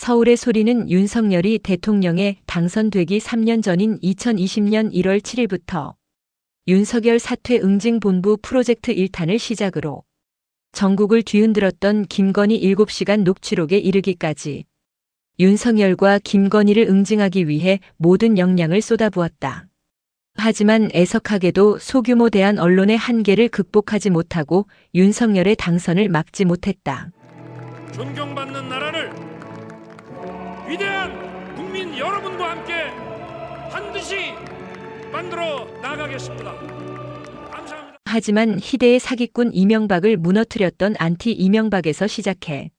서울의 소리는 윤석열이 대통령에 당선되기 3년 전인 2020년 1월 7일부터 윤석열 사퇴 응징 본부 프로젝트 1탄을 시작으로 전국을 뒤흔들었던 김건희 7시간 녹취록에 이르기까지 윤석열과 김건희를 응징하기 위해 모든 역량을 쏟아부었다. 하지만 애석하게도 소규모 대한 언론의 한계를 극복하지 못하고 윤석열의 당선을 막지 못했다. 존경받는 나라를 위대한 국민 여러분과 함께 반드시 만들어 나가겠습니다. 감사합니다. 하지만 희대의 사기꾼 이명박을 무너뜨렸던 안티 이명박에서 시작해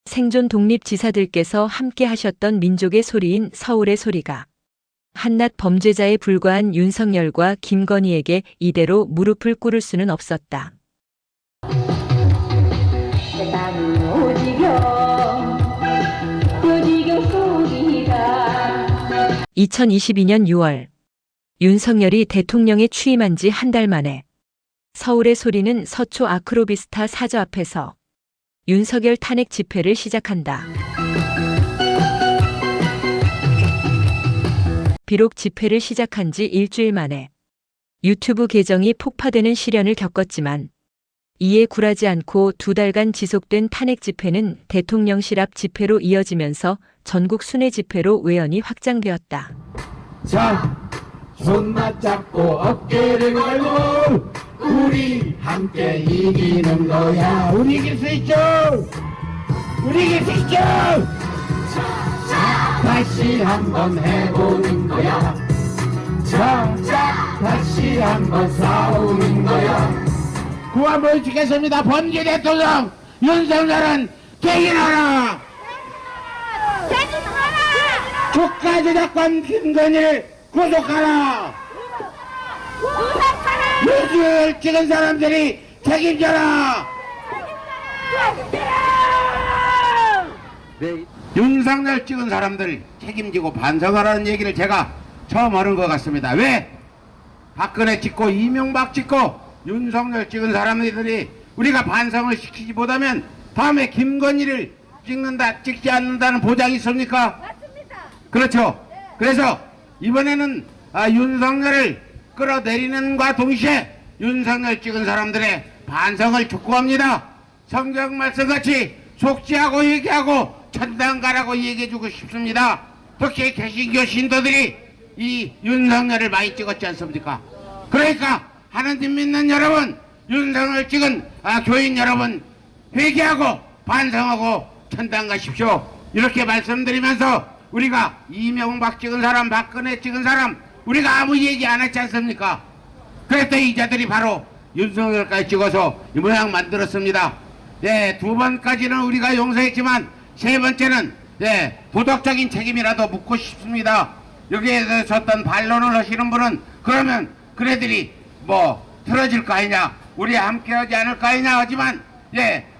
생존 독립지사들께서 함께 하셨던 민족의 소리인 서울의 소리가 한낱 범죄자에 불과한 윤석열과 김건희에게 이대로 무릎을 꿇을 수는 없었다. 2022년 6월 윤석열이 대통령에 취임한 지 한 달 만에 서울의 소리는 서초 아크로비스타 사저 앞에서 윤석열 탄핵 집회를 시작한다. 비록 집회를 시작한 지 일주일 만에 유튜브 계정이 폭파되는 시련을 겪었지만 이에 굴하지 않고 2달간 지속된 탄핵 집회는 대통령실 앞 집회로 이어지면서 전국 순회 집회로 외연이 확장되었다. 자, 손만 잡고 어깨를 걸고 우리 함께 이기는 거야. 우리 이길 수 있죠. 우리 이길 수 있죠. 다시 한번 해보는 거야. 자, 다시 한번 싸우는 거야. 구원 보여주겠습니다. 범죄 대통령 윤석열은 퇴진하라. 국가주작권 김건희를 구속하라. 윤석열 찍은 사람들이 책임져라. 네, 윤석열 찍은 사람들 책임지고 반성하라는 얘기를 제가 처음 하는 것 같습니다. 왜? 박근혜 찍고 이명박 찍고 윤석열 찍은 사람들이 우리가 반성을 시키지 못하면 다음에 김건희를 찍지 않는다는 보장이 있습니까? 맞습니다. 그렇죠. 네. 그래서 이번에는 윤석열을 끌어내리는과 동시에 윤석열 찍은 사람들의 반성을 촉구합니다. 성경 말씀같이 속죄하고 회개하고 천당 가라고 얘기해주고 싶습니다. 특히 개신교 신도들이 이 윤석열을 많이 찍었지 않습니까? 그러니까 하나님 믿는 여러분, 윤석열 찍은 교인 여러분, 회개하고 반성하고 천당 가십시오. 이렇게 말씀드리면서 우리가 이명박 찍은 사람, 박근혜 찍은 사람 우리가 아무 얘기 안 했지 않습니까? 그랬더니 이자들이 바로 윤석열까지 찍어서 이 모양 만들었습니다. 예, 2번까지는 우리가 용서했지만 3번째는 도덕적인 책임이라도 묻고 싶습니다. 여기에 대해서 어떤 반론을 하시는 분은 그러면 그네들이 틀어질 거 아니냐, 우리와 함께 하지 않을 거 아니냐 하지만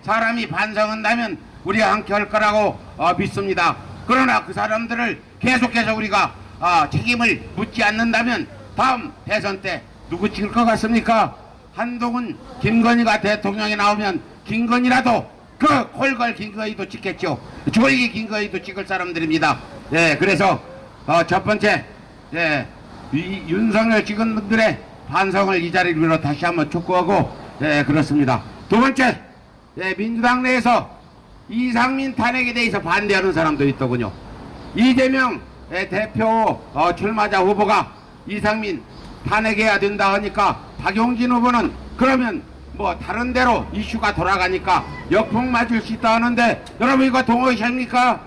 사람이 반성한다면 우리와 함께 할 거라고 믿습니다. 그러나 그 사람들을 계속해서 우리가 책임을 묻지 않는다면 다음 대선 때 누구 찍을 것 같습니까? 한동훈, 김건희가 대통령이 나오면 김건희라도 그 콜걸 김건희도 찍겠죠. 주얼기 김건희도 찍을 사람들입니다. 그래서 첫 번째 이 윤석열 찍은 분들의 반성을 이 자리를 빌어 다시 한번 촉구하고 그렇습니다. 두 번째, 민주당 내에서 이상민 탄핵에 대해서 반대하는 사람도 있더군요. 이재명 대표 출마자 후보가 이상민 탄핵해야 된다 하니까 박용진 후보는 그러면 다른 데로 이슈가 돌아가니까 역풍 맞을 수 있다 하는데 여러분 이거 동의하십니까?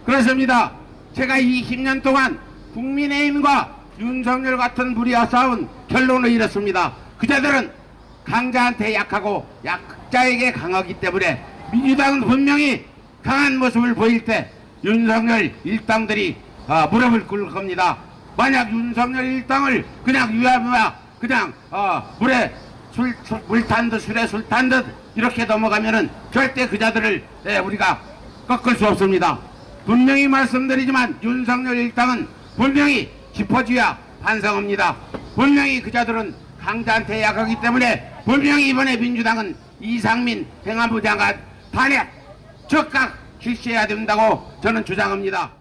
그렇습니다. 제가 20년 동안 국민의힘과 윤석열 같은 무리와 싸운 결론을 이뤘습니다. 그자들은 강자한테 약하고 약자에게 강하기 때문에 민주당은 분명히 강한 모습을 보일 때 윤석열 일당들이 무릎을 꿇을 겁니다. 만약 윤석열 일당을 그냥 유야무야 그냥 물에 물 탄 듯 술에 술 탄 듯 이렇게 넘어가면은 절대 그자들을 우리가 꺾을 수 없습니다. 분명히 말씀드리지만 윤석열 일당은 분명히 짚어줘야 반성합니다. 분명히 그자들은 강자한테 약하기 때문에 분명히 이번에 민주당은 이상민 행안부 장관 탄핵 즉각 실시해야 된다고 저는 주장합니다.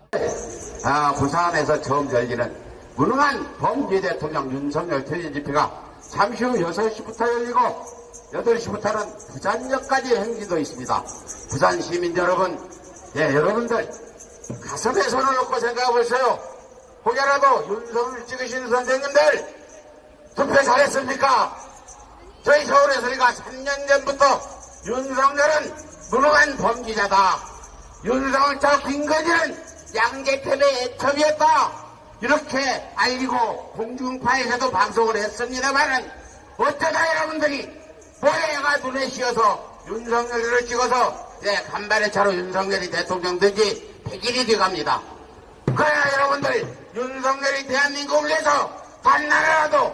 부산에서 처음 열리는 무능한 범죄 대통령 윤석열 퇴진 집회가 잠시 후 6시부터 열리고 8시부터는 부산역까지 행진도 있습니다. 부산 시민 여러분, 여러분들 가슴에 손을 놓고 생각해 보세요. 혹여라도 윤석열 찍으신 선생님들 투표 잘했습니까? 저희 서울의 소리가 3년 전부터 윤석열은 무능한 범죄자다. 윤석열 저 김건희는 양재템의 애첩이었다. 이렇게 알리고 공중파에서도 방송을 했습니다만은 어쩌다 여러분들이 모해가 눈에 씌어서 윤석열을 찍어서 간발의 차로 윤석열이 대통령 된 지 100일이 돼갑니다. 그러나 여러분들 윤석열이 대한민국을 위해서 단 하나라도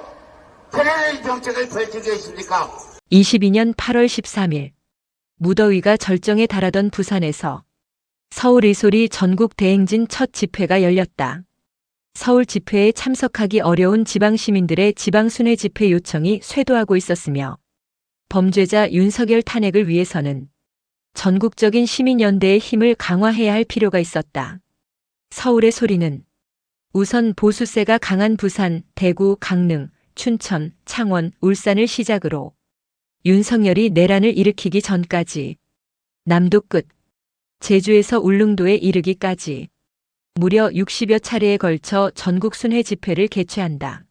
테러의 정책을 펼치고 있습니까? 22년 8월 13일 무더위가 절정에 달하던 부산에서 서울 이소리 전국 대행진 첫 집회가 열렸다. 서울 집회에 참석하기 어려운 지방 시민들의 지방순회 집회 요청이 쇄도하고 있었으며 범죄자 윤석열 탄핵을 위해서는 전국적인 시민연대의 힘을 강화해야 할 필요가 있었다. 서울의 소리는 우선 보수세가 강한 부산, 대구, 강릉, 춘천, 창원, 울산을 시작으로 윤석열이 내란을 일으키기 전까지 남도 끝, 제주에서 울릉도에 이르기까지 무려 60여 차례에 걸쳐 전국 순회 집회를 개최한다.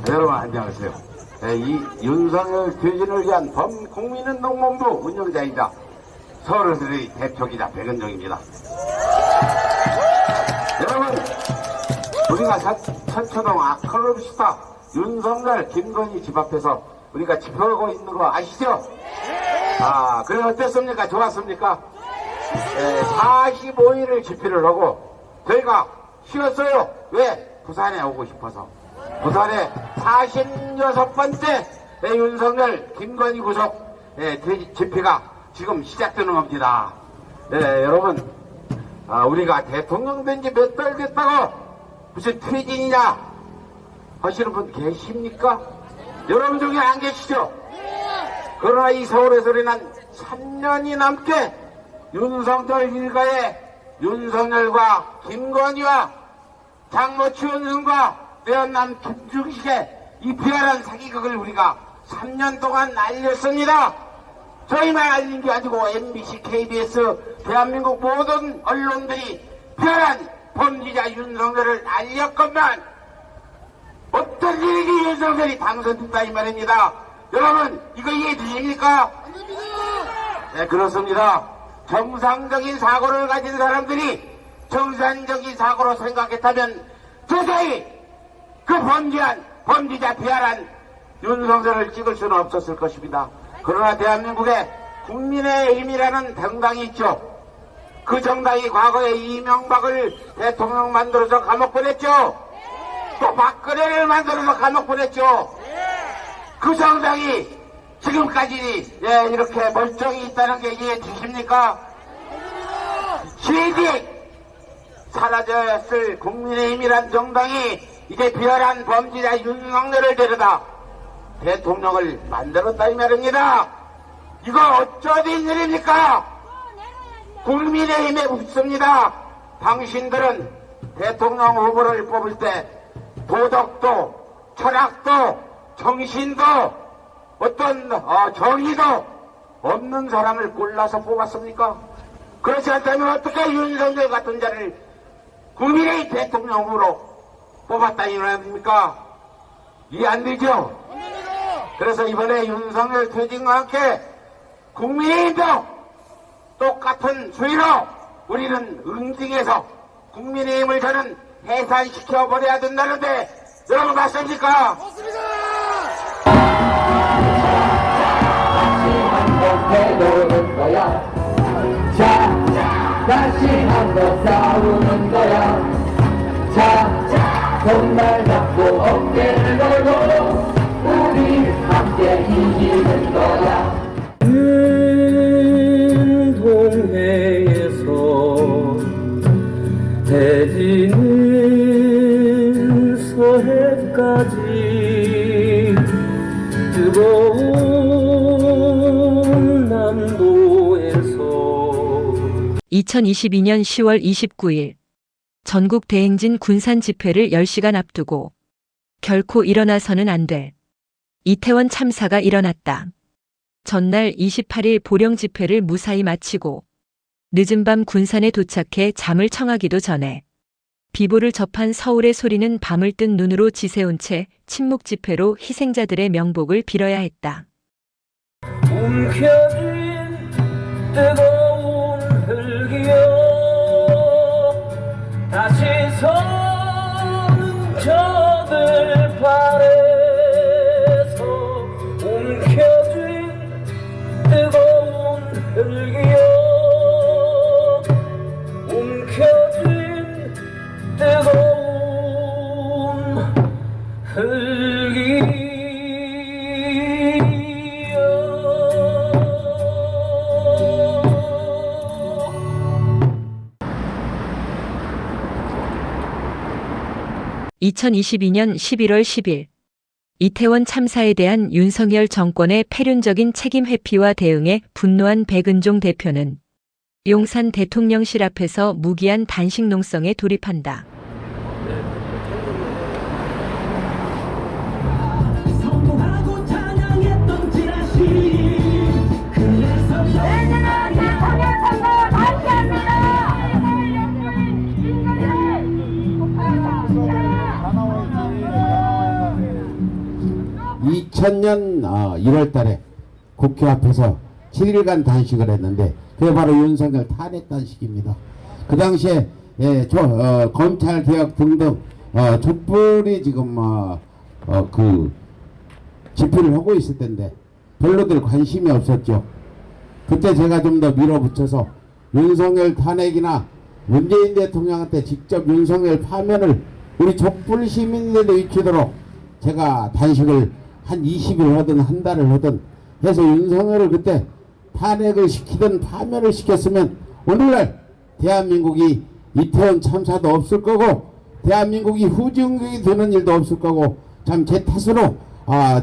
여러분 안녕하세요. 이 윤석열 퇴진을 위한 범국민운동본부 운영자이자 서울의 대표기자 백은종입니다. 여러분, 우리가 서초동 아크로비스타 윤석열 김건희 집 앞에서 우리가 집회하고 있는 거 아시죠? 그래 어땠습니까? 좋았습니까? 45일을 집회를 하고 저희가 쉬었어요. 왜? 부산에 오고 싶어서. 부산에 46번째 윤석열 김건희 구속 집회가 지금 시작되는 겁니다. 여러분, 우리가 대통령 된 지 몇 달 됐다고 무슨 퇴진이냐 하시는 분 계십니까? 여러분 중에 안 계시죠? 그러나 이 서울의 소리는 3년이 넘게 윤석열 일가의 윤석열과 김건희와 장모 최은순과 내연남 김중식의 이 비열한 사기극을 우리가 3년 동안 알렸습니다. 저희만 알린 게 아니고 MBC, KBS, 대한민국 모든 언론들이 비열한 범죄자 윤석열을 알렸건만 어떤 일이 윤석열이 당선됐다 이 말입니다. 여러분 이거 이해해 주십니까? 네, 그렇습니다. 정상적인 사고를 가진 사람들이 정상적인 사고로 생각했다면 도저히 그 범죄자 비열한 윤석열을 찍을 수는 없었을 것입니다. 그러나 대한민국에 국민의힘이라는 정당이 있죠. 그 정당이 과거에 이명박을 대통령 만들어서 감옥 보냈죠. 또 박근혜를 만들어서 감옥 보냈죠. 그 정당이 지금까지 이렇게 멀쩡히 있다는 게 이해해 주십니까? 시직 사라졌을 국민의힘이란 정당이 이제 비열한 범죄자 윤석열을 데려다 대통령을 만들었다 이 말입니다. 이거 어쩌된 일입니까? 국민의힘에 묻습니다. 당신들은 대통령 후보를 뽑을 때 도덕도 철학도 정신도 어떤 정의도 없는 사람을 골라서 뽑았습니까? 그렇지 않다면 어떻게 윤석열 같은 자를 국민의 대통령 후보로 뽑았다 이 말입니까? 이해 안 되죠? 그래서 이번에 윤석열 퇴진과 함께 국민의힘도 똑같은 수위로 우리는 응징해서 국민의힘을 저는 해산시켜버려야 된다는데 여러분 맞습니까? 맞습니다! 해보는 거야. 자, 다시 한번 싸우는 거야. 자, 손발 잡고 어깨를 걸고 우리 함께 이기는 거야. 동해에서 대지는 서해까지 뜨거운 남도 2022년 10월 29일 전국 대행진 군산 집회를 10시간 앞두고 결코 일어나서는 안 될 이태원 참사가 일어났다. 전날 28일 보령 집회를 무사히 마치고 늦은 밤 군산에 도착해 잠을 청하기도 전에 비보를 접한 서울의 소리는 밤을 뜬 눈으로 지새운 채 침묵 집회로 희생자들의 명복을 빌어야 했다. 움켜쥔 뜨거운 흙이여 다시 서는 저들 발에서 움켜쥔 뜨거운 흙이여 움켜쥔 뜨거운 흙이여 2022년 11월 10일 이태원 참사에 대한 윤석열 정권의 패륜적인 책임 회피와 대응에 분노한 백은종 대표는 용산 대통령실 앞에서 무기한 단식 농성에 돌입한다. 성공하고 찬양했던 지라시 그래서 내년은 대통령 선거 다시 합니다. 2000년 1월 달에 국회 앞에서 7일간 단식을 했는데 그게 바로 윤석열 탄핵 단식입니다. 그 당시에 검찰 개혁 등등 촛불이 지금 그 집회를 하고 있을 텐데 별로들 관심이 없었죠. 그때 제가 좀 더 밀어붙여서 윤석열 탄핵이나 문재인 대통령한테 직접 윤석열 파면을 우리 촛불 시민들도 익히도록 제가 단식을 한 20일 하든 한 달을 하든 해서 윤석열을 그때 탄핵을 시키든 파면을 시켰으면 오늘날 대한민국이 이태원 참사도 없을 거고 대한민국이 후진국이 되는 일도 없을 거고 참 제 탓으로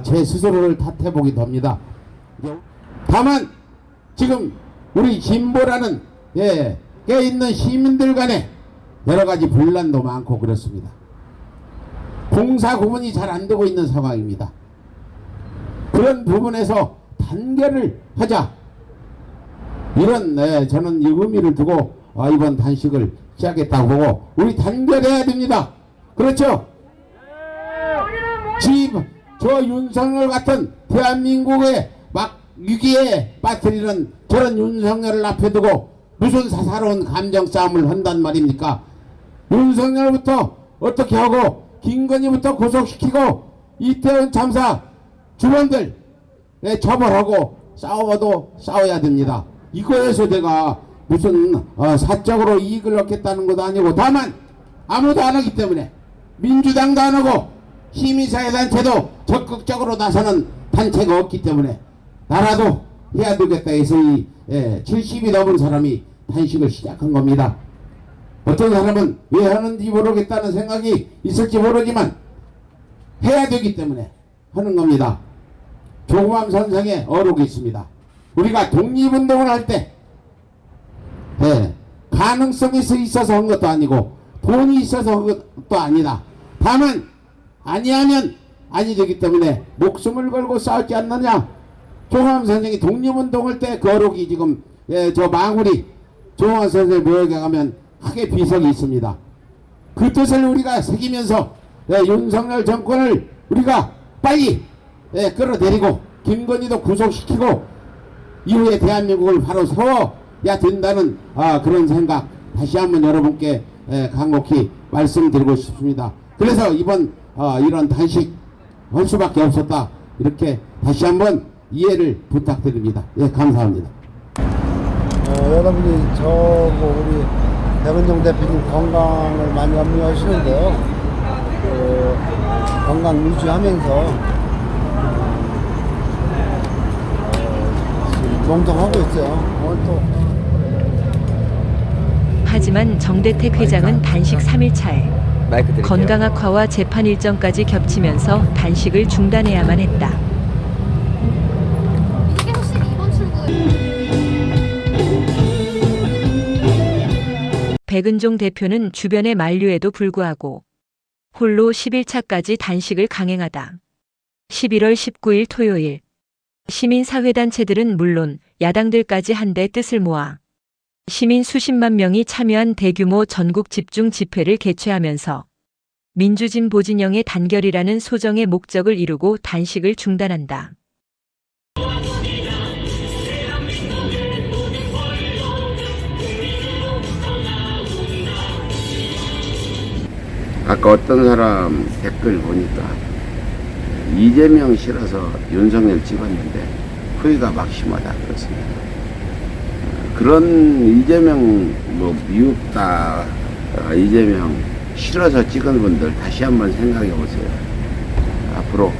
제 스스로를 탓해보기도 합니다. 다만 지금 우리 진보라는 껴있는 시민들 간에 여러가지 분란도 많고 그렇습니다. 공사 구분이 잘 안되고 있는 상황입니다. 그런 부분에서 단결을 하자 이런 저는 이 의미를 두고 이번 단식을 시작했다고 보고 우리 단결해야 됩니다. 그렇죠? 저 윤석열 같은 대한민국의 막 위기에 빠뜨리는 저런 윤석열을 앞에 두고 무슨 사사로운 감정 싸움을 한단 말입니까? 윤석열부터 어떻게 하고 김건희부터 구속시키고 이태원 참사 주범들 처벌하고 싸워도 싸워야 됩니다. 이거에서 내가 무슨 사적으로 이익을 얻겠다는 것도 아니고 다만 아무도 안 하기 때문에 민주당도 안 하고 시민사회단체도 적극적으로 나서는 단체가 없기 때문에 나라도 해야 되겠다 해서 70이 넘은 사람이 단식을 시작한 겁니다. 어떤 사람은 왜 하는지 모르겠다는 생각이 있을지 모르지만 해야 되기 때문에 하는 겁니다. 조금함 선생의 어록이 있습니다. 우리가 독립운동을 할 때 가능성이 있어서 한 것도 아니고 돈이 있어서 한 것도 아니다. 다만 아니하면 아니 되기 때문에 목숨을 걸고 싸우지 않느냐. 조금함 선생이 독립운동할 때 그 어록이 지금 저 망우리 조금함 선생 묘역에 가면 크게 비석이 있습니다. 그 뜻을 우리가 새기면서 윤석열 정권을 우리가 빨리 끌어내리고 김건희도 구속시키고 이후에 대한민국을 바로 세워야 된다는 그런 생각 다시 한번 여러분께 간곡히 말씀드리고 싶습니다. 그래서 이번 이런 단식 할 수밖에 없었다 이렇게 다시 한번 이해를 부탁드립니다. 감사합니다. 여러분이 우리 백은종 대표님 건강을 많이 염려하시는데요. 건강 유지하면서 지금 농성하고 있어요. 오늘 또 하지만 정대택 회장은 단식 3일차에 건강 악화와 재판 일정까지 겹치면서 단식을 중단해야만 했다. 이게 혹시 이번 출구에 백은종 대표는 주변의 만류에도 불구하고 홀로 10일차까지 단식을 강행하다 11월 19일 토요일 시민사회단체들은 물론 야당들까지 한데 뜻을 모아 시민 수십만 명이 참여한 대규모 전국 집중 집회를 개최하면서 민주진보 진영의 단결이라는 소정의 목적을 이루고 단식을 중단한다. 아까 어떤 사람 댓글 보니까 이재명 싫어서 윤석열 찍었는데 후회가 막심하다 그렇습니다. 그런 이재명 미웠다 이재명 싫어서 찍은 분들 다시 한번 생각해 보세요. 앞으로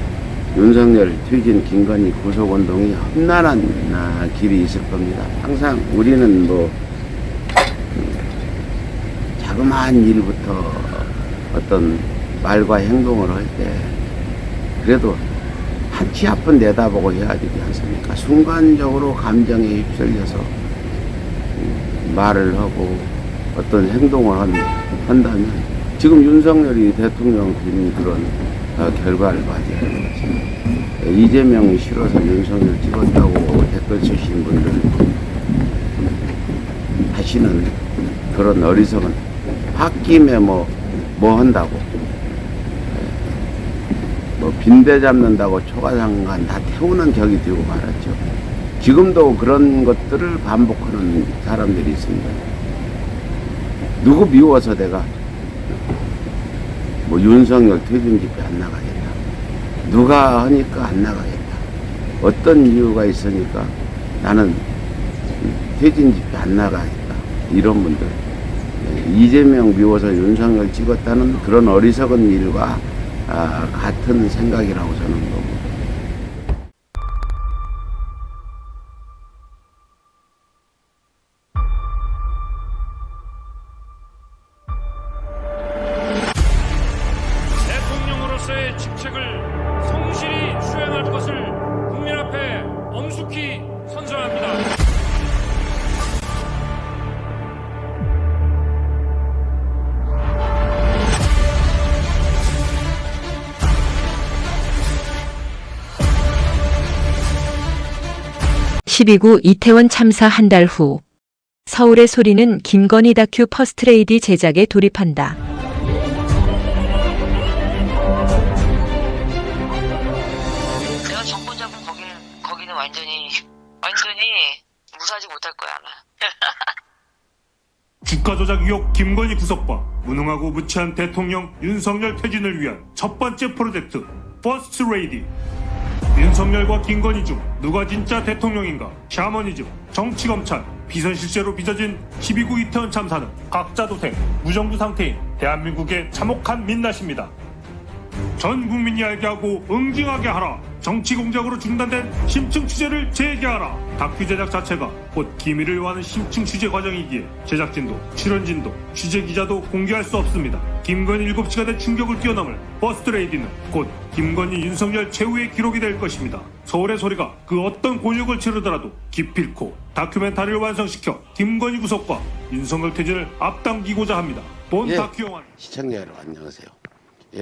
윤석열, 퇴진, 김건희 구속운동이 험난한 길이 있을 겁니다. 항상 우리는 자그마한 일부터 어떤 말과 행동을 할 때 그래도 한 치 앞은 내다보고 해야 되지 않습니까? 순간적으로 감정에 휩쓸려서 말을 하고 어떤 행동을 한다면 지금 윤석열이 대통령 된 그런 결과를 맞이해야 하는 것입니다. 이재명이 싫어서 윤석열 찍었다고 댓글 쓰신 분들 다시는 그런 어리석은 홧김에 뭐 한다고 빈대 잡는다고 초가상간 다 태우는 격이 되고 말았죠. 지금도 그런 것들을 반복하는 사람들이 있습니다. 누구 미워서 내가 윤석열 퇴진 집회 안 나가겠다. 누가 하니까 안 나가겠다. 어떤 이유가 있으니까 나는 퇴진 집회 안 나가겠다. 이런 분들. 이재명 미워서 윤석열 찍었다는 그런 어리석은 일과 같은 생각이라고 저는 봅니다. 대통령으로서의 직책을 성실히 수행할 것을 국민 앞에 엄숙히 선서합니다. (12구) 이태원 참사 한 달 후 서울의 소리는 김건희 다큐 퍼스트레이디 제작에 돌입한다. 내가 정권 잡은 거기는 완전히 무사하지 못할 거야 아마. 주가 조작 의혹 김건희 구속과 무능하고 무치한 대통령 윤석열 퇴진을 위한 첫 번째 프로젝트 퍼스트 레이디. 윤석열과 김건희 중 누가 진짜 대통령인가? 샤머니즘, 정치검찰, 비선실세로 빚어진 12구 이태원 참사는 각자 도생, 무정부 상태인 대한민국의 참혹한 민낯입니다. 전 국민이 알게 하고 응징하게 하라. 정치 공작으로 중단된 심층 취재를 재개하라. 다큐 제작 자체가 곧 기밀을 요하는 심층 취재 과정이기에 제작진도 출연진도 취재 기자도 공개할 수 없습니다. 김건희 7시가 된 충격을 뛰어넘을 버스트 레이디는 곧 김건희 윤석열 최후의 기록이 될 것입니다. 서울의 소리가 그 어떤 곤욕을 치르더라도 기필코 다큐멘터리를 완성시켜 김건희 구속과 윤석열 퇴진을 앞당기고자 합니다. 본 다큐 영화 시청자 여러분 안녕하세요.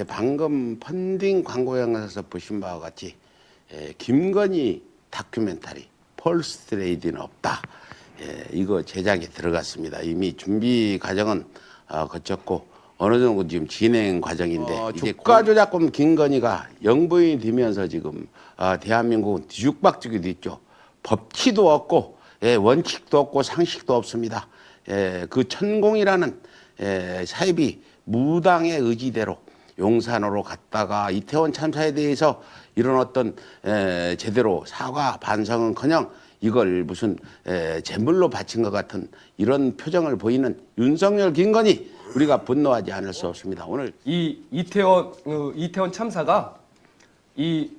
방금 펀딩 광고 영상에서 보신 바와 같이 김건희 다큐멘터리 퍼스트 레이디는 없다. 이거 제작에 들어갔습니다. 이미 준비 과정은 거쳤고 어느 정도 지금 진행 과정인데 이제 주가 조작범 김건희가 영부인이 되면서 지금 대한민국은 뒤죽박죽이 있죠. 법치도 없고 원칙도 없고 상식도 없습니다. 그 천공이라는 사입이 무당의 의지대로 용산으로 갔다가 이태원 참사에 대해서 이런 어떤 제대로 사과 반성은커녕 이걸 무슨 제물로 바친 것 같은 이런 표정을 보이는 윤석열 김건희 우리가 분노하지 않을 수 없습니다. 오늘 이 이태원 참사가 이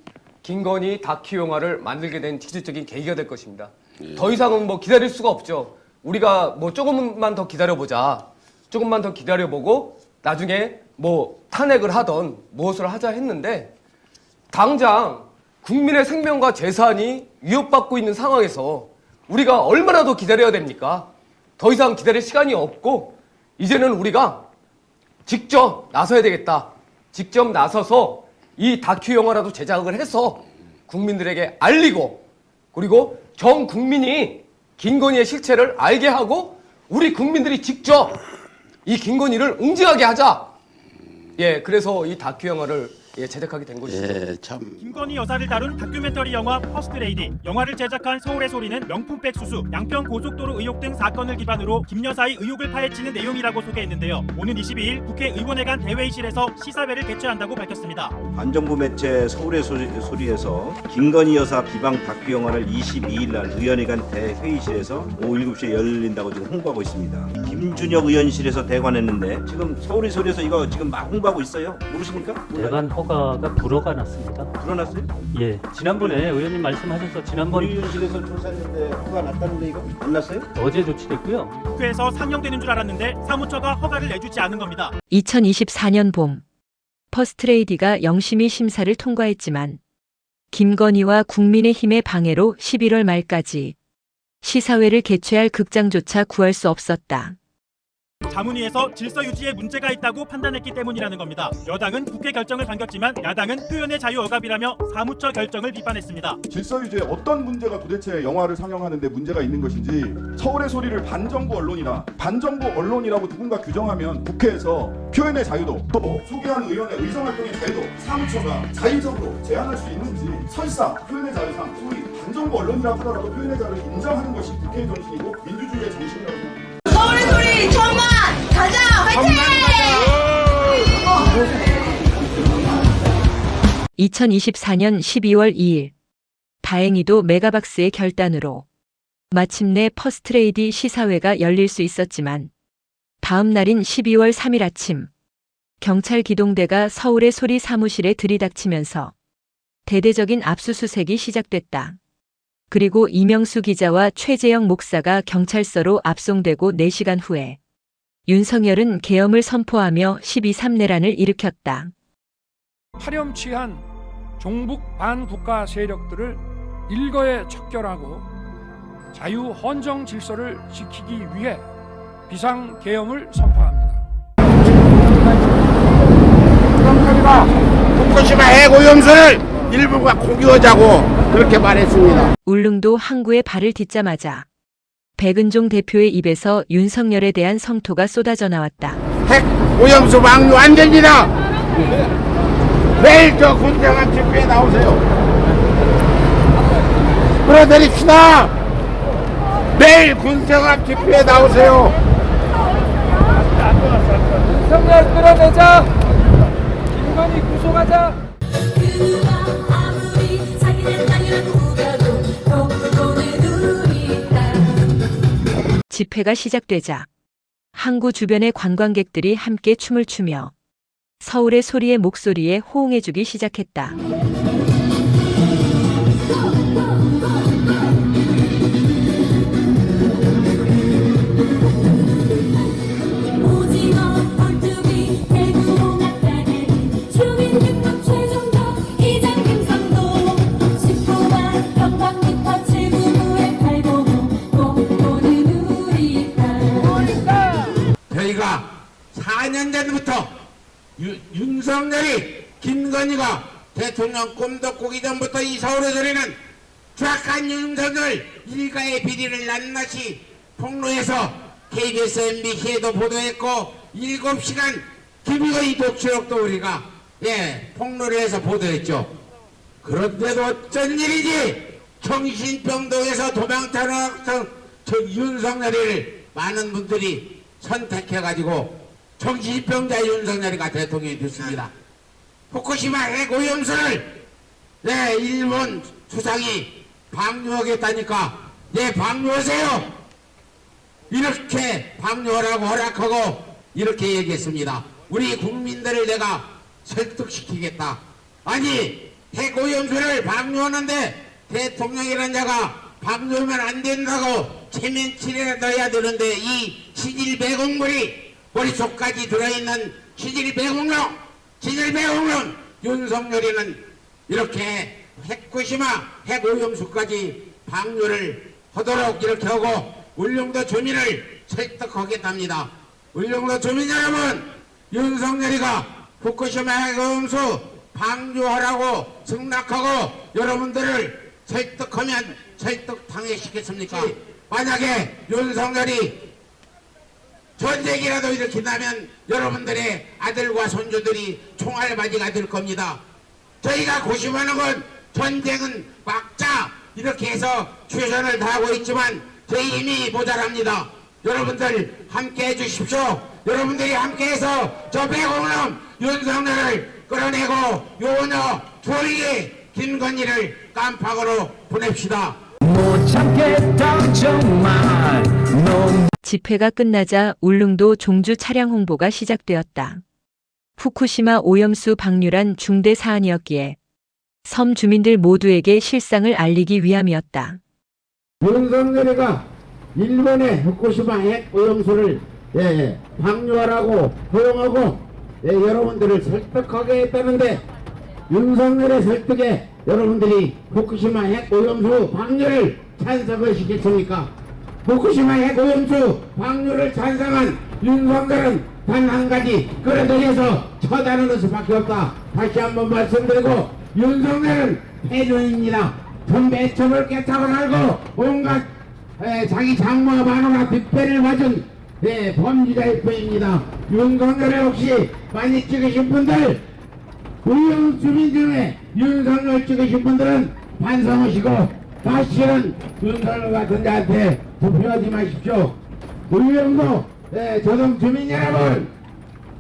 김건희 다큐 영화를 만들게 된 직접적인 계기가 될 것입니다. 더 이상은 기다릴 수가 없죠. 우리가 조금만 더 기다려보자. 조금만 더 기다려보고 나중에 탄핵을 하던 무엇을 하자 했는데 당장 국민의 생명과 재산이 위협받고 있는 상황에서 우리가 얼마나 더 기다려야 됩니까? 더 이상 기다릴 시간이 없고 이제는 우리가 직접 나서야 되겠다. 직접 나서서 이 다큐 영화라도 제작을 해서 국민들에게 알리고, 그리고 전 국민이 김건희의 실체를 알게 하고 우리 국민들이 직접 이 김건희를 응징하게 하자. 예, 그래서 이 다큐 영화를 제작하게 된 것이죠. 김건희 여사를 다룬 다큐멘터리 영화 퍼스트레이디. 영화를 제작한 서울의 소리는 명품백 수수, 양평 고속도로 의혹 등 사건을 기반으로 김 여사의 의혹을 파헤치는 내용이라고 소개했는데요. 오는 22일 국회의원회관 대회의실에서 시사회를 개최한다고 밝혔습니다. 반정부 매체 서울의 소리에서 김건희 여사 비방 다큐 영화를 22일 날 의원회관 대회의실에서 오후 7시에 열린다고 지금 홍보하고 있습니다. 김준혁 의원실에서 대관했는데 지금 서울의 소리에서 이거 지금 막 홍보하고 있어요. 모르십니까? 대관 허가가 불허가 났습니다. 불어났어요? 예, 지난번에 의원님 말씀하셔서 지난번 우리 의원실에서 조사했는데 허가 났다는데 이거 안 났어요? 어제 조치됐고요. 국회에서 상영되는 줄 알았는데 사무처가 허가를 내주지 않은 겁니다. 2024년 봄 퍼스트레이디가 영심의 심사를 통과했지만 김건희와 국민의힘의 방해로 11월 말까지 시사회를 개최할 극장조차 구할 수 없었다. 자문위에서 질서 유지에 문제가 있다고 판단했기 때문이라는 겁니다. 여당은 국회 결정을 반겼지만 야당은 표현의 자유 억압이라며 사무처 결정을 비판했습니다. 질서 유지에 어떤 문제가 도대체 영화를 상영하는데 문제가 있는 것인지, 서울의 소리를 반정부 언론이라고 누군가 규정하면 국회에서 표현의 자유도, 또 소개하는 의원의 의정활동의 자유도 사무처가 자의적으로 제한할 수 있는지, 설사 표현의 자유상 소위 반정부 언론이라고 하더라도 표현의 자유를 인정하는 것이 국회의 정신이고 민주주의의 정신이라고 생각합니다. 서울의 소리 천만 가자 화이팅! 2024년 12월 2일 다행히도 메가박스의 결단으로 마침내 퍼스트레이디 시사회가 열릴 수 있었지만 다음 날인 12월 3일 아침 경찰 기동대가 서울의 소리 사무실에 들이닥치면서 대대적인 압수수색이 시작됐다. 그리고 이명수 기자와 최재영 목사가 경찰서로 압송되고 4시간 후에 윤석열은 계엄을 선포하며 12.3내란을 일으켰다. 파렴치한 종북 반국가 세력들을 일거에 척결하고 자유 헌정 질서를 지키기 위해 비상 계엄을 선포합니다. 윤석열이가 후쿠시마 핵오염수를 일본과 공유하자고 그렇게 말했습니다. 울릉도 항구에 발을 딛자마자 백은종 대표의 입에서 윤석열에 대한 성토가 쏟아져 나왔다. 핵오염수 방류 안 됩니다. 매일 저 군장한 집회에 나오세요. 끌어내립시다. 매일 군장한 집회에 나오세요. 윤석열 끌어내자. 김건희 구속하자. 집회가 시작되자 항구 주변의 관광객들이 함께 춤을 추며 서울의 소리의 목소리에 호응해주기 시작했다. 저희가 4년 전부터 윤석열이 김건희가 대통령 꿈도 꾸기 전부터 이 서울의 소리는 추악한 윤석열 일가의 비리를 낱낱이 폭로해서 KBS, MBC에도 보도했고 7시간 김건희 독초록도 우리가 폭로를 해서 보도했죠. 그런데도 어쩐 일이지 정신병동에서 도망탈락한 윤석열이를 많은 분들이 선택해가지고 정신병자 윤석열이가 대통령이 됐습니다. 후쿠시마 핵오염수를 일본 수상이 방류하겠다니까 방류하세요. 이렇게 방류하라고 허락하고 이렇게 얘기했습니다. 우리 국민들을 내가 설득시키겠다. 아니 핵오염수를 방류하는데 대통령이라는 자가 방류하면 안 된다고 체면치레라 넣어야 되는데 이 시질배공물이 머릿속까지 들어있는 시질배공론 윤석열이는 이렇게 후쿠시마 핵오염수까지 방류를 하도록 이렇게 하고 울릉도 주민을 설득하겠답니다. 울릉도 주민 여러분, 윤석열이가 후쿠시마 핵오염수 방류하라고 승낙하고 여러분들을 설득하면 설득당해시겠습니까? 만약에 윤석열이 전쟁이라도 일으킨다면 여러분들의 아들과 손주들이 총알맞이가 될 겁니다. 저희가 고심하는 건 전쟁은 막자 이렇게 해서 최선을 다하고 있지만 저희 힘이 모자랍니다. 여러분들 함께 해주십시오. 여러분들이 함께해서 저 배공놈 윤석열을 끌어내고 요녀 조리 김건희를 깜팍으로 보냅시다. 집회가 끝나자 울릉도 종주 차량 홍보가 시작되었다. 후쿠시마 오염수 방류란 중대 사안이었기에 섬 주민들 모두에게 실상을 알리기 위함이었다. 윤석열이가 일본의 후쿠시마 핵 오염수를 방류하라고 허용하고 여러분들을 설득하게 했다는데 윤석열의 설득에 여러분들이 후쿠시마 핵 오염수 방류를 찬성을 시켰습니까? 후쿠시마 핵 오염수 방류를 찬성한 윤석열은 단 한 가지 끌어들여서 처단하는 수밖에 없다. 다시 한번 말씀드리고 윤석열은 패륜입니다. 전배첩을 깨차고 살고 온갖 자기 장모와 마누라 뒷배를 맞은 범죄자일 뿐입니다. 윤석열을 혹시 많이 찍으신 분들, 의용 주민 중에 윤석열 찍으신 분들은 반성하시고 다시는 윤석열 같은 자한테 투표하지 마십시오. 의용도 저동 주민 여러분,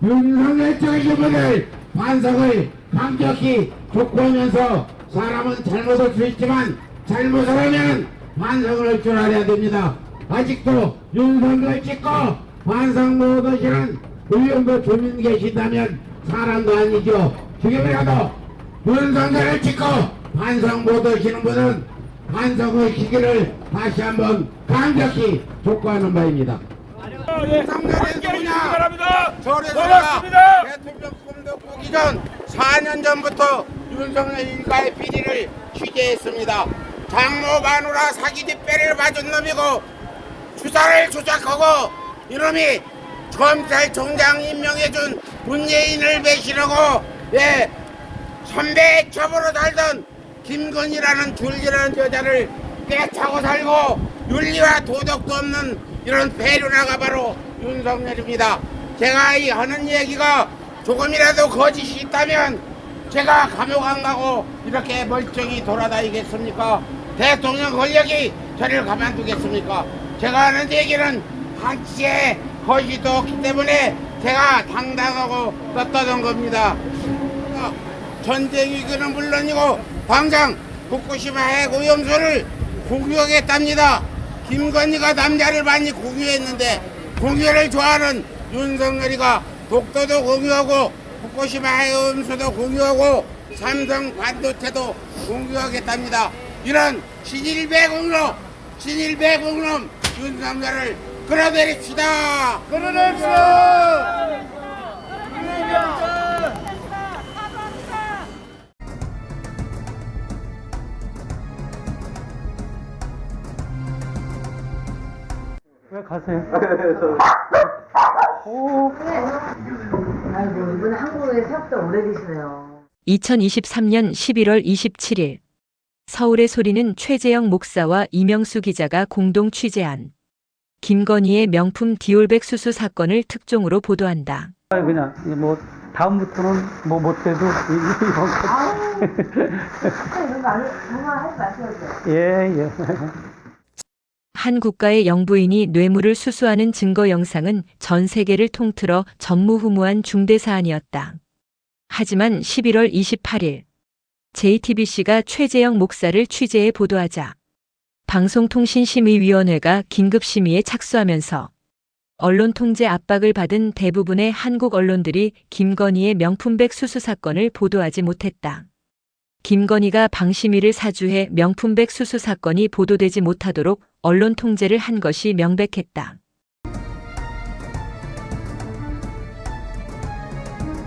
윤석열 찍으신 분들 반성을 강력히 촉구하면서 사람은 잘못할 수 있지만 잘못을 하면 반성을 할 줄 알아야 됩니다. 아직도 윤석열 찍고 반성 못하시는 의원도 주민 계신다면 사람도 아니죠. 지금이라도 윤석열을 찍고 반성 못하시는 분은 반성하시기를 다시 한번 강력히 촉구하는 바입니다. 윤석열이 누구냐? 저래서가 대통령 꿈도 꾸기 전 4년 전부터 윤석열 일가의 비리를 취재했습니다. 장모 마누라 사기 뒷배를 맞은 놈이고 수사를 조작하고 이놈이 검찰총장 임명해준 문재인을 배신하고 선배첩으로 살던 김건희라는 줄기라는 여자를 떼차고 살고 윤리와 도덕도 없는 이런 배륜아가 바로 윤석열입니다. 제가 이 하는 얘기가 조금이라도 거짓이 있다면 제가 감옥 안 가고 이렇게 멀쩡히 돌아다니겠습니까? 대통령 권력이 저를 가만두겠습니까? 제가 하는 얘기는 한치의 거짓도 없기 때문에 제가 당당하고 떳떳한 겁니다. 전쟁 위기는 물론이고 당장 후쿠시마 핵 오염수를 공유하겠답니다. 김건희가 남자를 많이 공유했는데 공유를 좋아하는 윤석열이가 독도도 공유하고 후쿠시마 핵오염수도 공유하고 삼성 반도체도 공유하겠답니다. 이런 신일배공놈 윤석열을 끌어내립시다. 끌어내립시다. 왜 가세요? 아이고, 이분 한국에 생각보다 오래 계시네요. 2023년 11월 27일 서울의 소리는 최재영 목사와 이명수 기자가 공동 취재한 김건희의 명품 디올백 수수 사건을 특종으로 보도한다. 그냥 뭐 다음부터는 뭐 못해도 이번 이런 거 정말 하지 마세요. 예. 한 국가의 영부인이 뇌물을 수수하는 증거 영상은 전 세계를 통틀어 전무후무한 중대 사안이었다. 하지만 11월 28일 JTBC가 최재영 목사를 취재해 보도하자 방송통신심의위원회가 긴급심의에 착수하면서 언론 통제 압박을 받은 대부분의 한국 언론들이 김건희의 명품백 수수 사건을 보도하지 못했다. 김건희가 방심위를 사주해 명품백 수수 사건이 보도되지 못하도록 언론 통제를 한 것이 명백했다.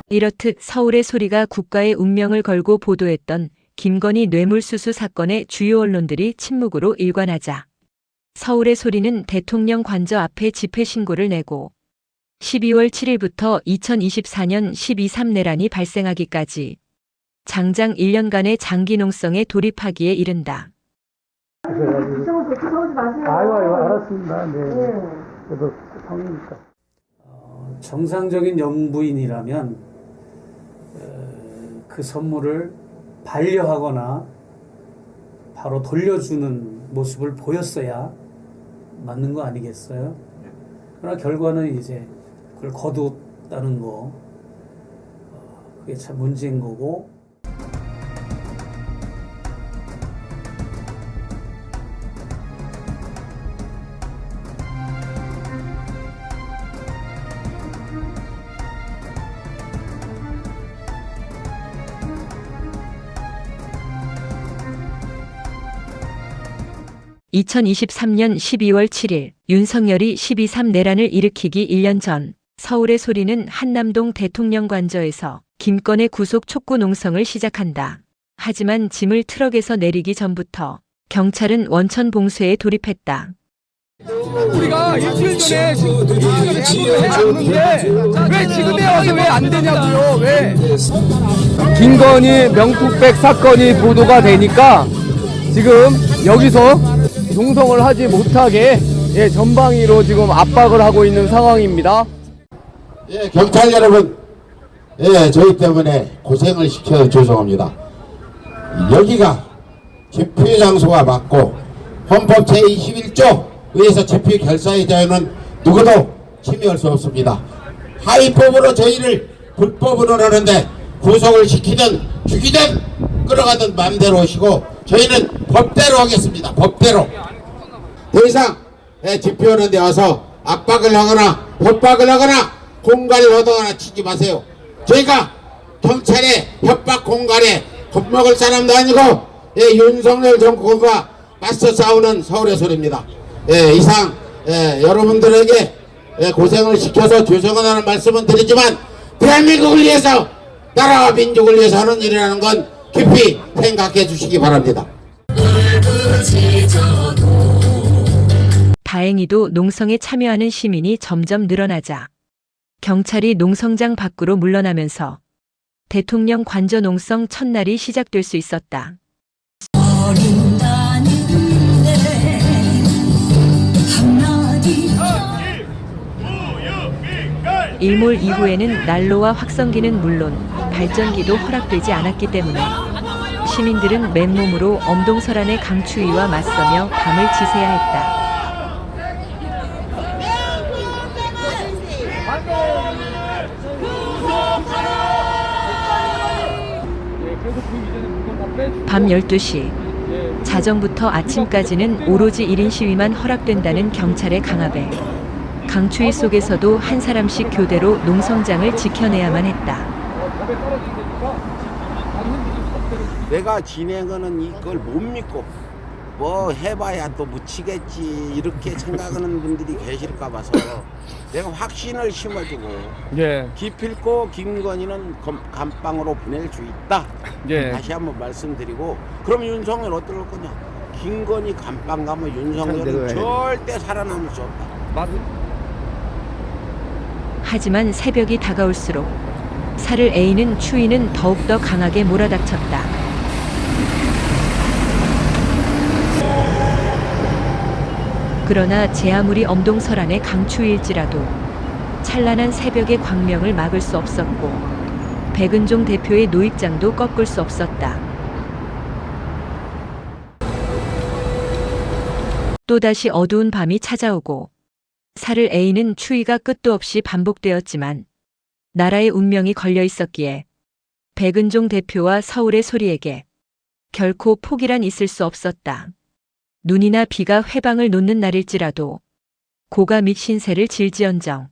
이렇듯 서울의 소리가 국가의 운명을 걸고 보도했던 김건희 뇌물수수 사건의 주요 언론들이 침묵으로 일관하자 서울의 소리는 대통령 관저 앞에 집회 신고를 내고 12월 7일부터 2024년 12.3 내란이 발생하기까지 장장 1년간의 장기 농성에 돌입하기에 이른다. 아이고, 알았습니다. 네. 그래도 성이니까. 정상적인 영부인이라면 그 선물을 반려하거나 바로 돌려주는 모습을 보였어야 맞는 거 아니겠어요? 그러나 결과는 이제 그걸 거두었다는 거, 그게 참 문제인 거고. (2023년 12월 7일) 윤석열이 12.3 내란을 일으키기 1년 전 서울의 소리는 한남동 대통령관저에서 김건의 구속 촉구 농성을 시작한다. 하지만 짐을 트럭에서 내리기 전부터 경찰은 원천 봉쇄에 돌입했다. 우리가 일주일 전에 해줬는데 왜 지금에 와서 왜 안 되냐고요? 왜? 김건희 명품백 사건이 보도가 되니까 지금 여기서 농성을 하지 못하게 전방위로 지금 압박을 하고 있는 상황입니다. 경찰 여러분, 저희 때문에 고생을 시켜 죄송합니다. 여기가 집회 장소가 맞고 헌법 제21조 의해서 집회 결사의 자유는 누구도 침해할 수 없습니다. 하위법으로 저희를 불법으로 하는데 구속을 시키든 죽이든 끌어가든 마음대로 오시고 저희는 법대로 하겠습니다. 법대로. 더 이상 집회하는 데 와서 압박을 하거나 협박을 하거나 공갈을 하거나 치지 마세요. 저희가 경찰의 협박 공갈에 겁먹을 사람도 아니고 윤석열 정권과 맞서 싸우는 서울의 소리입니다. 이상 여러분들에게 고생을 시켜서 죄송하다는 말씀은 드리지만 대한민국을 위해서 나라와 민족을 위해서 하는 일이라는 건 깊이 생각해 주시기 바랍니다. 다행히도 농성에 참여하는 시민이 점점 늘어나자 경찰이 농성장 밖으로 물러나면서 대통령 관저 농성 첫날이 시작될 수 있었다. 일몰 이후에는 난로와 확성기는 물론 발전기도 허락되지 않았기 때문에 시민들은 맨몸으로 엄동설안의 강추위와 맞서며 밤을 지새야 했다. 밤 12시 자정부터 아침까지는 오로지 1인 시위만 허락된다는 경찰의 강압에 강추위 속에서도 한 사람씩 교대로 농성장을 지켜내야만 했다. 내가 진행하는 이걸 못 믿고 뭐 해봐야 또 묻히겠지 이렇게 생각하는 분들이 계실까 봐서 내가 확신을 심어주고 기필코 김건희는 감방으로 보낼 수 있다. 다시 한번 말씀드리고 그럼 윤석열 어떨 거냐. 김건희 감방 가면 윤석열은 절대 살아남을 수 없다. 하지만 새벽이 다가올수록 살을 에이는 추위는 더욱더 강하게 몰아닥쳤다. 그러나 제 아무리 엄동설안의 강추위일지라도 찬란한 새벽의 광명을 막을 수 없었고 백은종 대표의 노익장도 꺾을 수 없었다. 또다시 어두운 밤이 찾아오고 살을 에이는 추위가 끝도 없이 반복되었지만 나라의 운명이 걸려 있었기에 백은종 대표와 서울의 소리에게 결코 포기란 있을 수 없었다. 눈이나 비가 회방을 놓는 날일지라도 고가 및 신세를 질지언정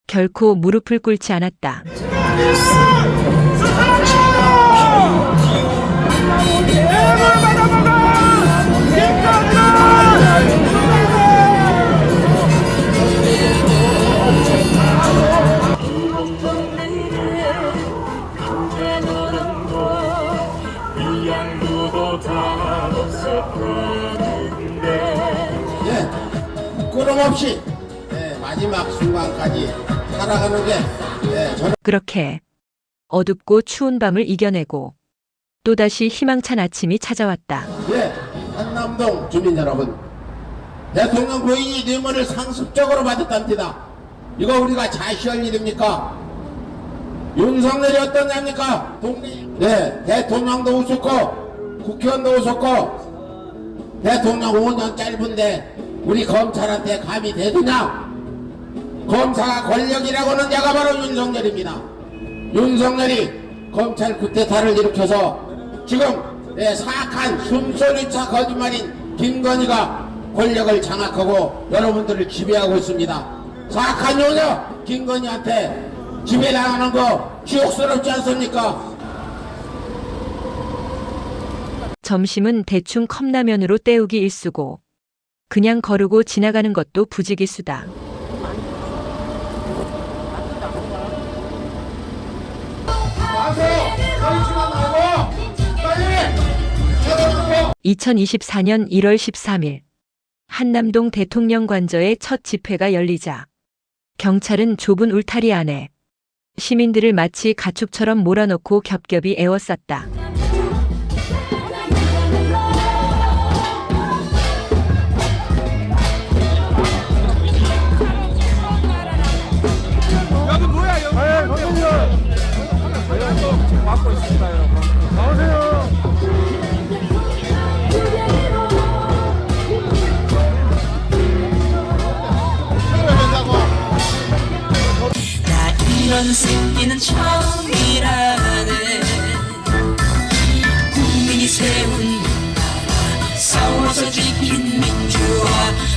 결코 무릎을 꿇지 않았다. 부끄럼 없이 마지막 순간까지 살아가는 게 저는 그렇게 어둡고 추운 밤을 이겨내고 또다시 희망찬 아침이 찾아왔다. 한남동 주민 여러분, 대통령 부인이 뇌물을 상습적으로 받았답니다. 이거 우리가 자시할 일입니까? 윤석열이 어떠냐입니까? 대통령도 우습고 국회의원도 우습고 대통령 5년 짧은데 우리 검찰한테 감히 대드냐? 검사가 권력이라고는 얘가 바로 윤석열입니다. 윤석열이 검찰 쿠데타를 일으켜서 지금 사악한 숨소리차 거짓말인 김건희가 권력을 장악하고 여러분들을 지배하고 있습니다. 사악한 요녀 김건희한테 지배당하는 거 지옥스럽지 않습니까? 점심은 대충 컵라면으로 때우기 일쑤고 그냥 거르고 지나가는 것도 부지기수다. 마세요! 서있지만 말고! 빨리! 2024년 1월 13일 한남동 대통령 관저의 첫 집회가 열리자 경찰은 좁은 울타리 안에 시민들을 마치 가축처럼 몰아넣고 겹겹이 에워쌌다. 여기 뭐야 여기? 막고 있습니다 여러분. 나오세요. 이런 새끼는 처음이라네. 국민이 세운 나라 싸워서 지킨 민주화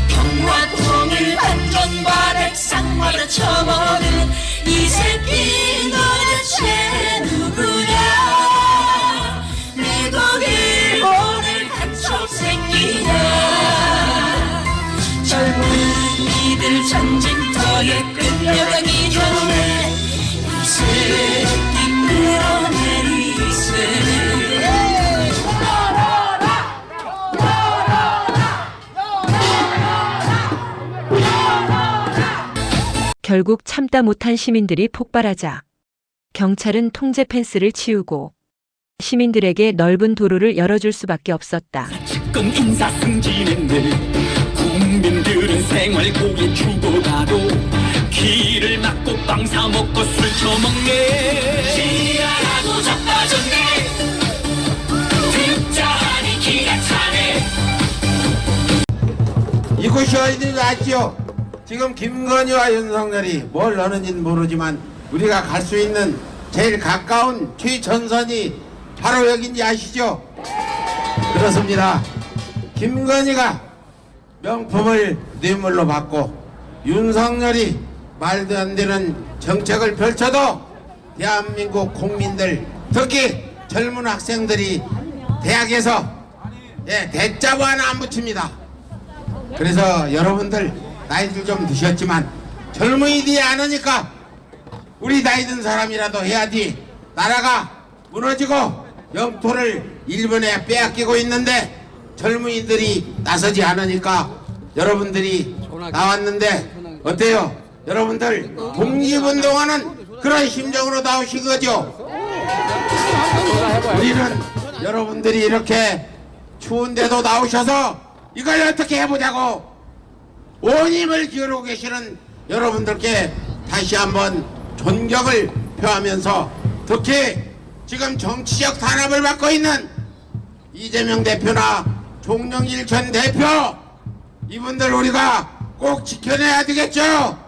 평화 통일 안전과 백상마다 쳐버린 이 새끼 도대체 누구냐. 미국 일본을 간첩 새끼냐. 젊은이들 전쟁터에 끌려가기 전에 이 새끼 끌어내리세. 결국 참다 못한 시민들이 폭발하자 경찰은 통제 펜스를 치우고 시민들에게 넓은 도로를 열어줄 수밖에 없었다. 지금 인사 승진했네. 국민들은 생활고에 죽어가도 길을 막고 빵 사먹고 술 처먹네. 지하라도 자빠졌네. 듣자하니 기가 차네. 이곳이 어디인지 아시죠? 지금 김건희와 윤석열이 뭘 하는지는 모르지만 우리가 갈 수 있는 제일 가까운 최전선이 바로 여기인지 아시죠? 그렇습니다. 김건희가 명품을 뇌물로 받고 윤석열이 말도 안 되는 정책을 펼쳐도 대한민국 국민들, 특히 젊은 학생들이 대학에서 대자보 하나 안 붙입니다. 그래서 여러분들 나이들 좀 드셨지만 젊은이들이 안 하니까 우리 나이 든 사람이라도 해야지. 나라가 무너지고 영토를 일본에 빼앗기고 있는데 젊은이들이 나서지 않으니까 여러분들이 나왔는데 어때요? 여러분들 독립운동하는 그런 심정으로 나오신 거죠? 우리는 여러분들이 이렇게 추운데도 나오셔서 이걸 어떻게 해보자고 온 힘을 기울이고 계시는 여러분들께 다시 한번 존경을 표하면서 특히 지금 정치적 탄압을 받고 있는 이재명 대표나 송영길 전 대표 이분들 우리가 꼭 지켜내야 되겠죠?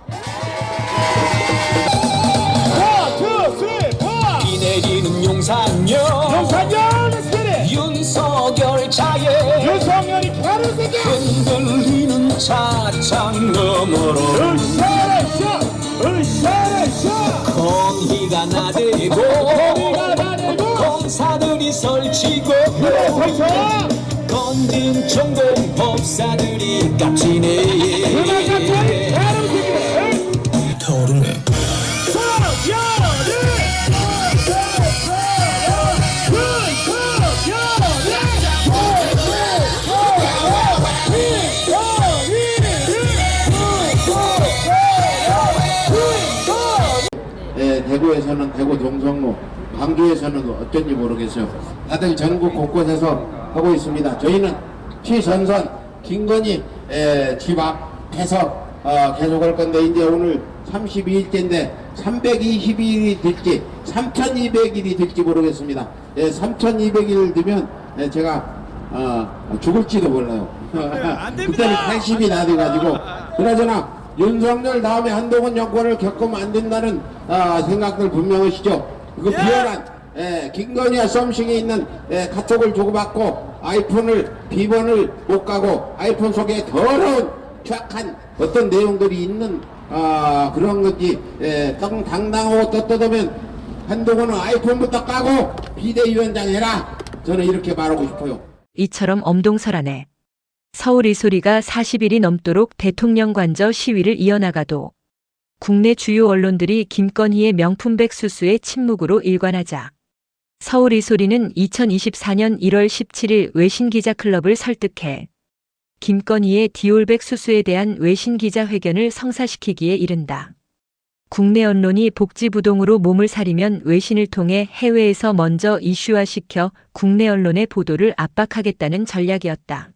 비 내리는 용산역 윤석열 차에 윤석열이 흔들리는 차창 너머로 공기가 나대고 검사들이 설치고 건진 총공 법사들이 깝치네. 터르네. 대구에서는 대구 동성로, 광주에서는 어쩐지 모르겠어요. 다들 전국 곳곳에서 하고 있습니다. 저희는 최전선 김건희 집 앞에서 계속 할 건데 이제 오늘 32일째인데 322일이 될지 3200일이 될지 모르겠습니다. 3200일 되면 제가 죽을지도 몰라요. 그때는 80이 다 돼가지고 그나저나 윤석열 다음에 한동훈 정권을 겪으면 안 된다는 생각들 분명하시죠. 그 비열한 김건희와 썸씽에 있는 카톡을 주고받고 아이폰을 비번을 못 가고 아이폰 속에 더러운 추악한 어떤 내용들이 있는 그런 건지 당당하고 떳떳하면 한동훈은 아이폰부터 까고 비대위원장 해라. 저는 이렇게 말하고 싶어요. 이처럼 엄동설안에 서울 이 소리가 40일이 넘도록 대통령 관저 시위를 이어나가도 국내 주요 언론들이 김건희의 명품백 수수에 침묵으로 일관하자 서울 이 소리는 2024년 1월 17일 외신기자클럽을 설득해 김건희의 디올백 수수에 대한 외신기자회견을 성사시키기에 이른다. 국내 언론이 복지부동으로 몸을 사리면 외신을 통해 해외에서 먼저 이슈화시켜 국내 언론의 보도를 압박하겠다는 전략이었다.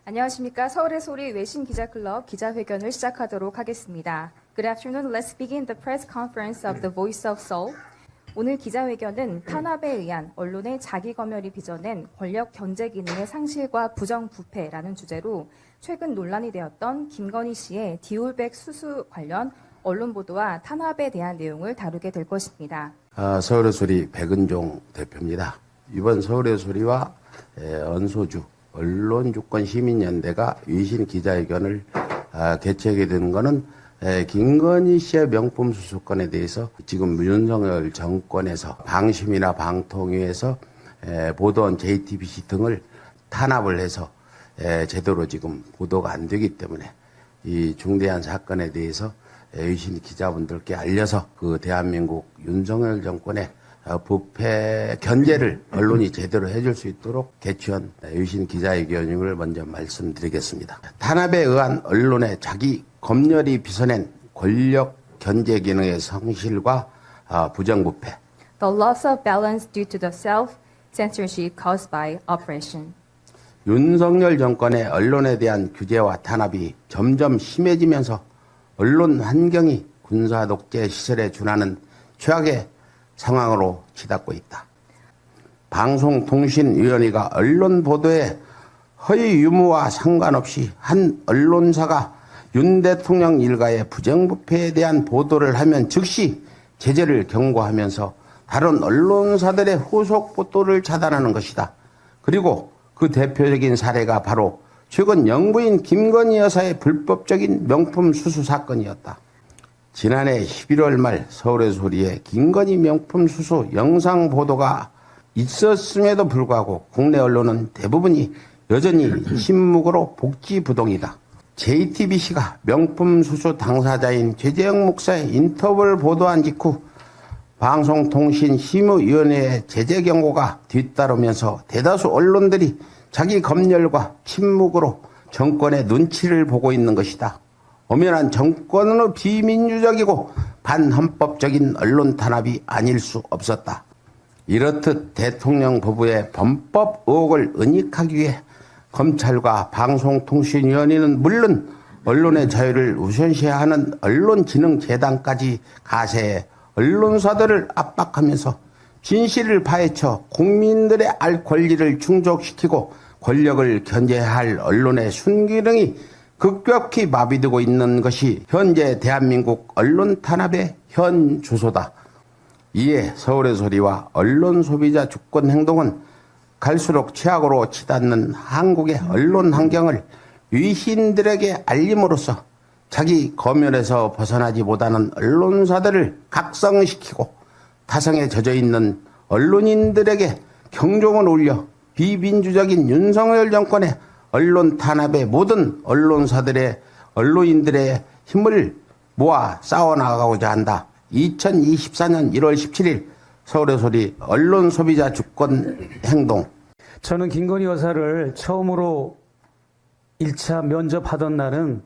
안녕하십니까. 서울의 소리 외신기자클럽 기자회견을 시작하도록 하겠습니다. Good afternoon. Let's begin the press conference of the Voice of Seoul. 오늘 기자회견은 탄압에 의한 언론의 자기검열이 빚어낸 권력 견제 기능의 상실과 부정부패라는 주제로 최근 논란이 되었던 김건희 씨의 디올백 수수 관련 언론 보도와 탄압에 대한 내용을 다루게 될 것입니다. 서울의 소리 백은종 대표입니다. 이번 서울의 소리와 언소주 언론주권시민연대가 위신 기자회견을 개최하게 된 것은 김건희 씨의 명품 수수권에 대해서 지금 윤석열 정권에서 방심이나 방통위에서 보도원 JTBC 등을 탄압을 해서 제대로 지금 보도가 안 되기 때문에 이 중대한 사건에 대해서 위신 기자분들께 알려서 그 대한민국 윤석열 정권의 부패 견제를 언론이 제대로 해줄 수 있도록 개최한 위신 기자회견임을 먼저 말씀드리겠습니다. 탄압에 의한 언론의 자기 검열이 빚어낸 권력 견제 기능의 성실과 부정부패. The loss of balance due to the self-censorship caused by oppression. 윤석열 정권의 언론에 대한 규제와 탄압이 점점 심해지면서 언론 환경이 군사 독재 시설에 준하는 최악의 상황으로 치닫고 있다. 방송통신위원회가 언론 보도에 허위 유무와 상관없이 한 언론사가 윤 대통령 일가의 부정부패에 대한 보도를 하면 즉시 제재를 경고하면서 다른 언론사들의 후속 보도를 차단하는 것이다. 그리고 그 대표적인 사례가 바로 최근 영부인 김건희 여사의 불법적인 명품 수수 사건이었다. 지난해 11월 말 서울의 소리에 김건희 명품 수수 영상 보도가 있었음에도 불구하고 국내 언론은 대부분이 여전히 침묵으로 복지부동이다. JTBC가 명품 수수 당사자인 최재형 목사의 인터뷰를 보도한 직후 방송통신심의위원회의 제재 경고가 뒤따르면서 대다수 언론들이 자기 검열과 침묵으로 정권의 눈치를 보고 있는 것이다. 엄연한 정권은 비민주적이고 반헌법적인 언론 탄압이 아닐 수 없었다. 이렇듯 대통령 부부의 범법 의혹을 은닉하기 위해 검찰과 방송통신위원회는 물론 언론의 자유를 우선시하는 언론진흥재단까지 가세해 언론사들을 압박하면서 진실을 파헤쳐 국민들의 알 권리를 충족시키고 권력을 견제해야 할 언론의 순기능이 급격히 마비되고 있는 것이 현재 대한민국 언론 탄압의 현 주소다. 이에 서울의 소리와 언론 소비자 주권 행동은 갈수록 최악으로 치닫는 한국의 언론 환경을 위신들에게 알림으로써 자기 검열에서 벗어나지 못하는 언론사들을 각성시키고 타성에 젖어있는 언론인들에게 경종을 울려 비민주적인 윤석열 정권의 언론 탄압의 모든 언론인들의 힘을 모아 싸워나가고자 한다. 2024년 1월 17일 서울의 소리 언론 소비자 주권 행동. 저는 김건희 여사를 처음으로 1차 면접하던 날은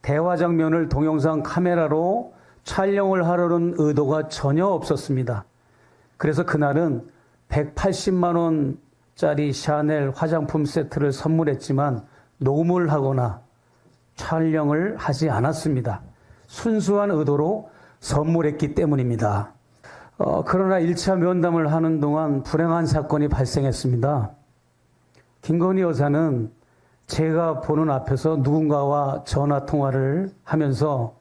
대화 장면을 동영상 카메라로 촬영을 하려는 의도가 전혀 없었습니다. 그래서 그날은 180만 원짜리 샤넬 화장품 세트를 선물했지만 녹음을 하거나 촬영을 하지 않았습니다. 순수한 의도로 선물했기 때문입니다. 그러나 1차 면담을 하는 동안 불행한 사건이 발생했습니다. 김건희 여사는 제가 보는 앞에서 누군가와 전화통화를 하면서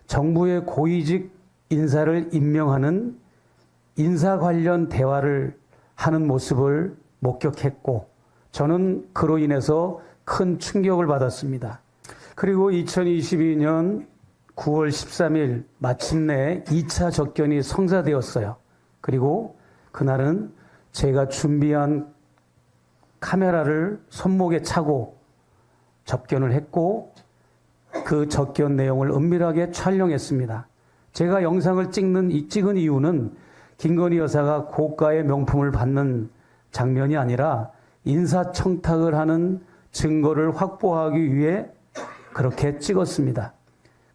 정부의 고위직 인사를 임명하는 인사 관련 대화를 하는 모습을 목격했고 저는 그로 인해서 큰 충격을 받았습니다. 그리고 2022년 9월 13일 마침내 2차 접견이 성사되었어요. 그리고 그날은 제가 준비한 카메라를 손목에 차고 접견을 했고 그 접견 내용을 은밀하게 촬영했습니다. 제가 영상을 찍은 이유는 김건희 여사가 고가의 명품을 받는 장면이 아니라 인사청탁을 하는 증거를 확보하기 위해 그렇게 찍었습니다.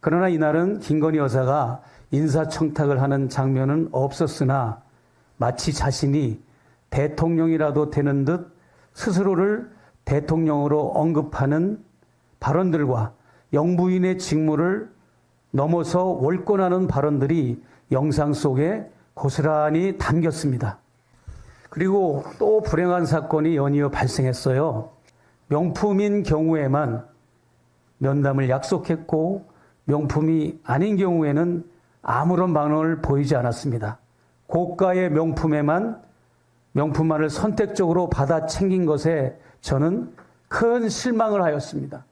그러나 이날은 김건희 여사가 인사청탁을 하는 장면은 없었으나 마치 자신이 대통령이라도 되는 듯 스스로를 대통령으로 언급하는 발언들과 영부인의 직무를 넘어서 월권하는 발언들이 영상 속에 고스란히 담겼습니다. 그리고 또 불행한 사건이 연이어 발생했어요. 명품인 경우에만 면담을 약속했고 명품이 아닌 경우에는 아무런 반응을 보이지 않았습니다. 고가의 명품만을 선택적으로 받아 챙긴 것에 저는 큰 실망을 하였습니다.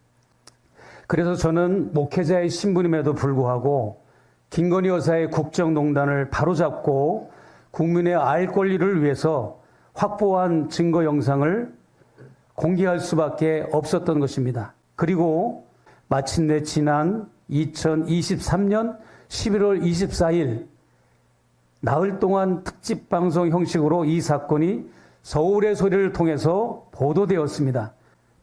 그래서 저는 목회자의 신분임에도 불구하고 김건희 여사의 국정농단을 바로잡고 국민의 알 권리를 위해서 확보한 증거 영상을 공개할 수밖에 없었던 것입니다. 그리고 마침내 지난 2023년 11월 24일 나흘 동안 특집 방송 형식으로 이 사건이 서울의 소리를 통해서 보도되었습니다.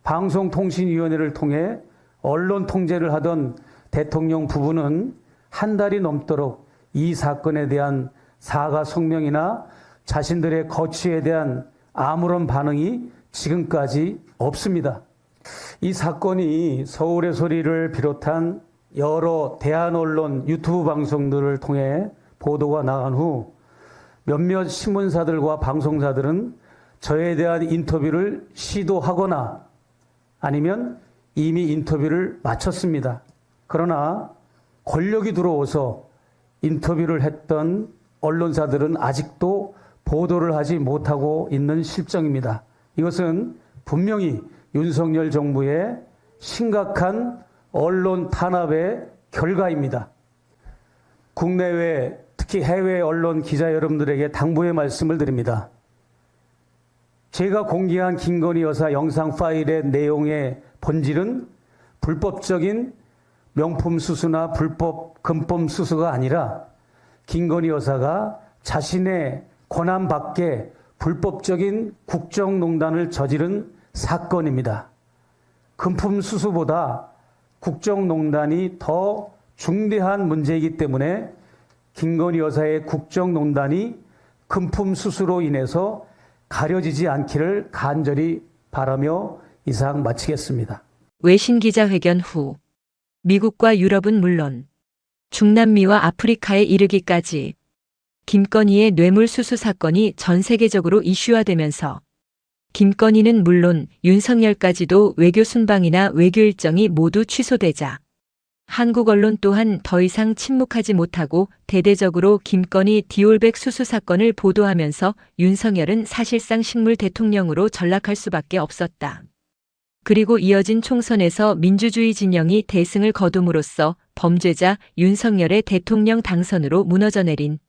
방송통신위원회를 통해 언론 통제를 하던 대통령 부부는 한 달이 넘도록 이 사건에 대한 사과 성명이나 자신들의 거취에 대한 아무런 반응이 지금까지 없습니다. 이 사건이 서울의 소리를 비롯한 여러 대한 언론 유튜브 방송들을 통해 보도가 나간 후 몇몇 신문사들과 방송사들은 저에 대한 인터뷰를 시도하거나 아니면 이미 인터뷰를 마쳤습니다. 그러나 권력이 들어와서 인터뷰를 했던 언론사들은 아직도 보도를 하지 못하고 있는 실정입니다. 이것은 분명히 윤석열 정부의 심각한 언론 탄압의 결과입니다. 국내외 특히 해외 언론 기자 여러분들에게 당부의 말씀을 드립니다. 제가 공개한 김건희 여사 영상 파일의 내용의 본질은 불법적인 명품 수수나 불법 금품 수수가 아니라 김건희 여사가 자신의 권한 밖에 불법적인 국정농단을 저지른 사건입니다. 금품 수수보다 국정농단이 더 중대한 문제이기 때문에 김건희 여사의 국정농단이 금품 수수로 인해서 가려지지 않기를 간절히 바라며 이상 마치겠습니다. 외신 기자회견 후 미국과 유럽은 물론 중남미와 아프리카에 이르기까지 김건희의 뇌물수수 사건이 전 세계적으로 이슈화되면서 김건희는 물론 윤석열까지도 외교 순방이나 외교 일정이 모두 취소되자 한국 언론 또한 더 이상 침묵하지 못하고 대대적으로 김건희 디올백 수수 사건을 보도하면서 윤석열은 사실상 식물 대통령으로 전락할 수밖에 없었다. 그리고 이어진 총선에서 민주주의 진영이 대승을 거둠으로써 범죄자 윤석열의 대통령 당선으로 무너져 내린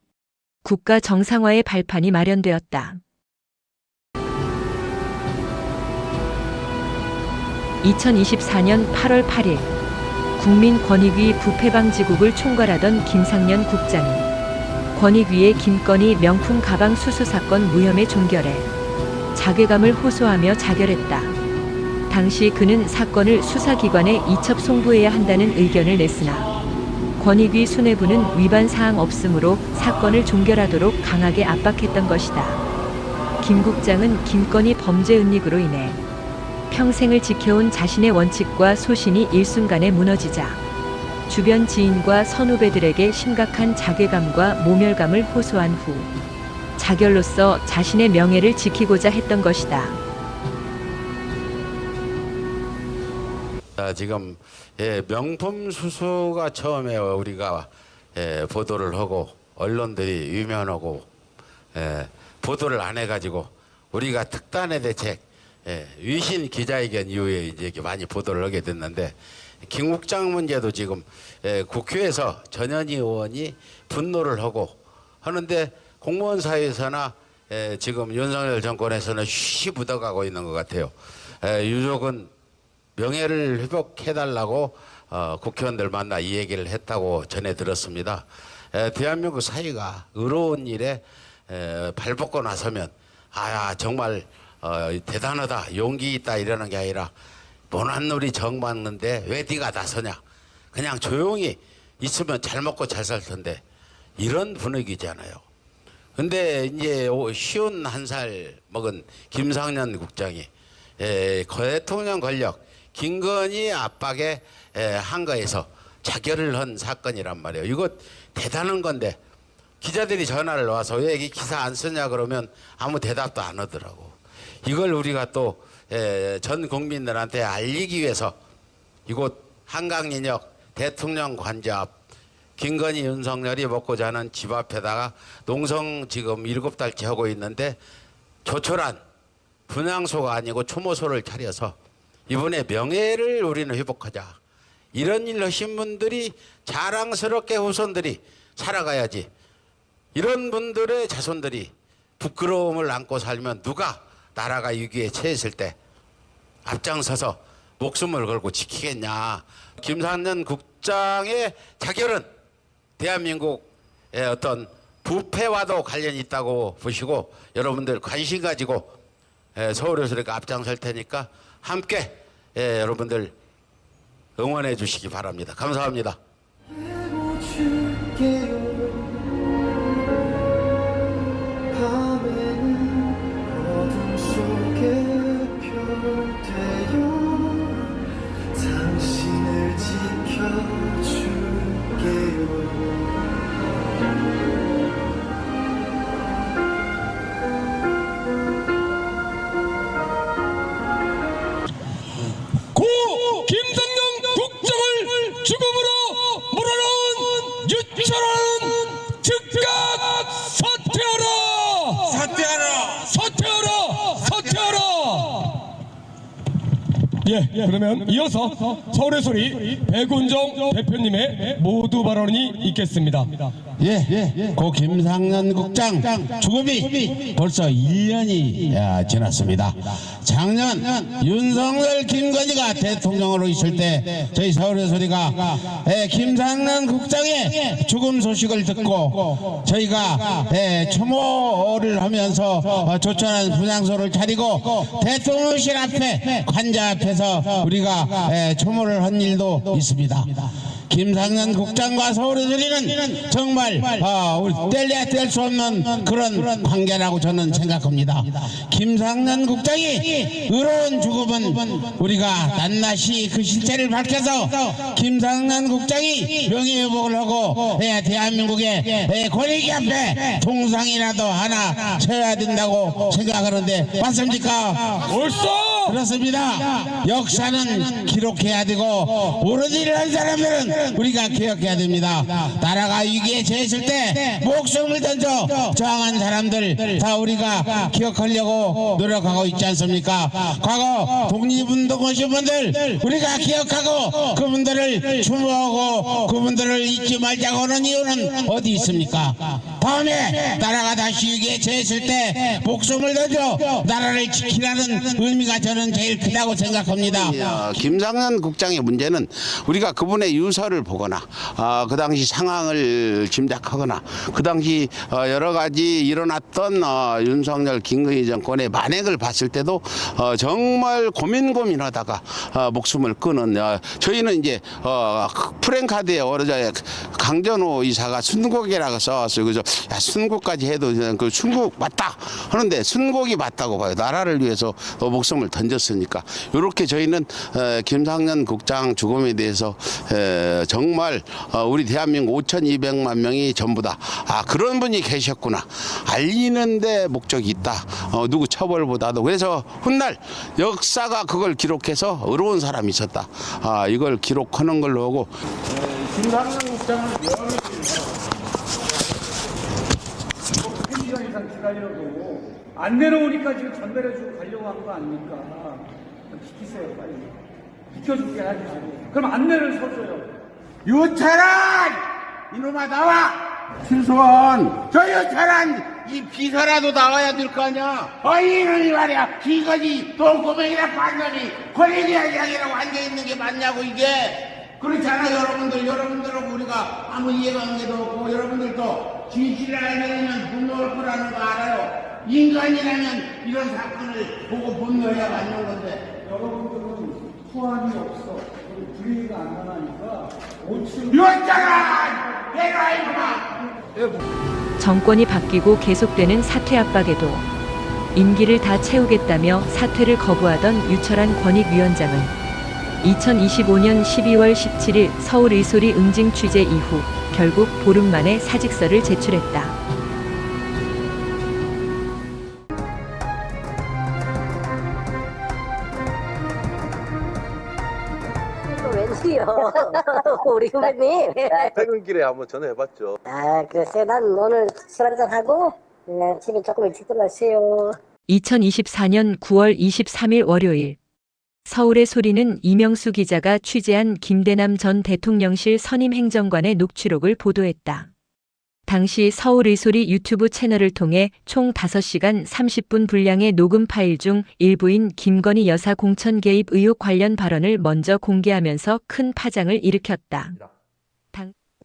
국가 정상화의 발판이 마련되었다. 2024년 8월 8일 국민권익위 부패방지국을 총괄하던 김상년 국장이 권익위의 김건희 명품 가방 수수 사건 무혐의 종결에 자괴감을 호소하며 자결했다. 당시 그는 사건을 수사기관에 이첩 송부해야 한다는 의견을 냈으나 권익위 수뇌부는 위반 사항 없으므로 사건을 종결하도록 강하게 압박했던 것이다. 김 국장은 김건희 범죄 은닉으로 인해 평생을 지켜온 자신의 원칙과 소신이 일순간에 무너지자 주변 지인과 선후배들에게 심각한 자괴감과 모멸감을 호소한 후 자결로서 자신의 명예를 지키고자 했던 것이다. 지금 명품 수수가 처음에 우리가 보도를 하고 언론들이 위면하고 보도를 안 해가지고 우리가 특단의 대책 위신 기자회견 이후에 이제 이렇게 많이 보도를 하게 됐는데 김 국장 문제도 지금 국회에서 전현희 의원이 분노를 하고 하는데 공무원 사회에서나 지금 윤석열 정권에서는 쉬쉬 묻어가고 있는 것 같아요. 유족은 명예를 회복해달라고 국회의원들 만나 이 얘기를 했다고 전해 들었습니다. 대한민국 사회가 의로운 일에 발벗고 나서면 정말 대단하다, 용기 있다 이러는 게 아니라 못난 놈이 정 맞는데 왜 네가 나서냐, 그냥 조용히 있으면 잘 먹고 잘 살 텐데 이런 분위기잖아요. 근데 이제 51살 먹은 김상년 국장이 대통령 권력 김건희 압박에 한가해서 자결을 한 사건이란 말이에요. 이거 대단한 건데 기자들이 전화를 와서 왜 이 기사 안 쓰냐 그러면 아무 대답도 안 하더라고. 이걸 우리가 또 전 국민들한테 알리기 위해서 이곳 한강인역 대통령 관저 앞 김건희 윤석열이 먹고 자는 집 앞에다가 농성 지금 7달째 하고 있는데 조촐한 분향소가 아니고 추모소를 차려서 이번에 명예를 우리는 회복하자. 이런 일 하신 분들이 자랑스럽게 후손들이 살아가야지. 이런 분들의 자손들이 부끄러움을 안고 살면 누가 나라가 위기에 처했을 때 앞장서서 목숨을 걸고 지키겠냐. 김상년 국장의 자결은 대한민국의 어떤 부패와도 관련이 있다고 보시고 여러분들 관심 가지고 서울에서 이렇게 앞장설 테니까 함께 여러분들 응원해 주시기 바랍니다. 감사합니다. 당신을 고 김상년 국장을 죽음으로 몰아넣은 유철은 즉각 사퇴하라! 사퇴하라! 사퇴하라! 사퇴하라! 예, 그러면 이어서 서울의 소리 백운정 대표님의 모두 발언이 있겠습니다. 고 김상년 국장 죽음이 벌써 1년이 지났습니다. 작년 윤석열 김건희가 대통령으로 있을 때 저희 서울의 소리가 김상년 국장의 죽음 소식을 듣고 저희가 추모를 하면서 조촐한 분향소를 차리고 대통령실 앞에 관자 앞에서 우리가 추모를 한 일도 있습니다. 김상년 국장과 서울의 소리는 정말 우리 뗄래야 뗄 수 없는 그런 관계라고 저는 생각합니다. 김상년 국장이 의로운 죽음은 우리가 낱낱이 그 실체를 밝혀서 김상년 국장이 명예회복을 하고 대한민국의 권익위 앞에 동상이라도 하나 쳐야 된다고 생각하는데 맞습니까? 옳소! 그렇습니다. 역사는 기록해야 되고 옳은 일을 한 사람들은 우리가 기억해야 됩니다. 나라가 위기에 처했을 때 목숨을 던져 저항한 사람들 다 우리가 기억하려고 노력하고 있지 않습니까? 과거 독립운동하신 분들 우리가 기억하고 그분들을 추모하고 그분들을 잊지 말자고 하는 이유는 어디 있습니까? 다음에 나라가 다시 위기에 처했을 때 목숨을 던져 나라를 지키라는 의미가 저는 제일 크다고 생각합니다. 김상현 국장의 문제는 우리가 그분의 유서를 보거나 그 당시 상황을 짐작하거나 그 당시 여러 가지 일어났던 윤석열 김건희 정권의 만행을 봤을 때도 정말 고민하다가 목숨을 끊은 저희는 이제 프랭카드에 어제 강전호 이사가 순국이라고 써왔어요. 그죠? 야, 순국까지 해도 그 순국 맞다 하는데 순국이 맞다고 봐요. 나라를 위해서 목숨을 던졌으니까. 이렇게 저희는 김상현 국장 죽음에 대해서 정말 우리 대한민국 5,200만 명이 전부다. 그런 분이 계셨구나. 알리는데 목적이 있다. 누구 처벌보다도. 그래서 훗날 역사가 그걸 기록해서 의로운 사람이 있었다. 이걸 기록하는 걸로 하고. 김상현 국장을 명예히 1시간 이상 기다려도 안 내려오니까 지금 전달해주고 가려고 한 거 아닙니까? 비키세요, 빨리. 비켜줄게 하지 말고. 그럼 안내를 서줘요. 유철한! 이놈아 나와! 최소한 저 유철한 이 비서라도 나와야 될 거 아니야. 이놈이 말이야. 기거지 똥꼬맹이랑 반전이 권력이라고 앉아있는 게 맞냐고 이게. 그렇잖아 여러분들하고 우리가 아무 이해관계도 없고 여러분들도 진실을 알면 분노할 거라는 거 알아요. 인간이라면 이런 사건을 보고 분노해야 맞는 건데 여러분들은 소환이 없어. 그리고 분위기가 안 나니까 5층 유철한! 내가 이놈아! 정권이 바뀌고 계속되는 사퇴 압박에도 임기를 다 채우겠다며 사퇴를 거부하던 유철한 권익위원장은 2025년 12월 17일 서울 의소리 응징 취재 이후 결국 보름 만에 사직서를 제출했다. 왠지요. 우리 후배님. 퇴근길에 한번 전화해봤죠. 글쎄 난 오늘 술 한잔하고 집에 조금 일찍 들어가세요. 2024년 9월 23일 월요일 서울의 소리는 이명수 기자가 취재한 김대남 전 대통령실 선임 행정관의 녹취록을 보도했다. 당시 서울 의소리 유튜브 채널을 통해 총 5시간 30분 분량의 녹음 파일 중 일부인 김건희 여사 공천 개입 의혹 관련 발언을 먼저 공개하면서 큰 파장을 일으켰다.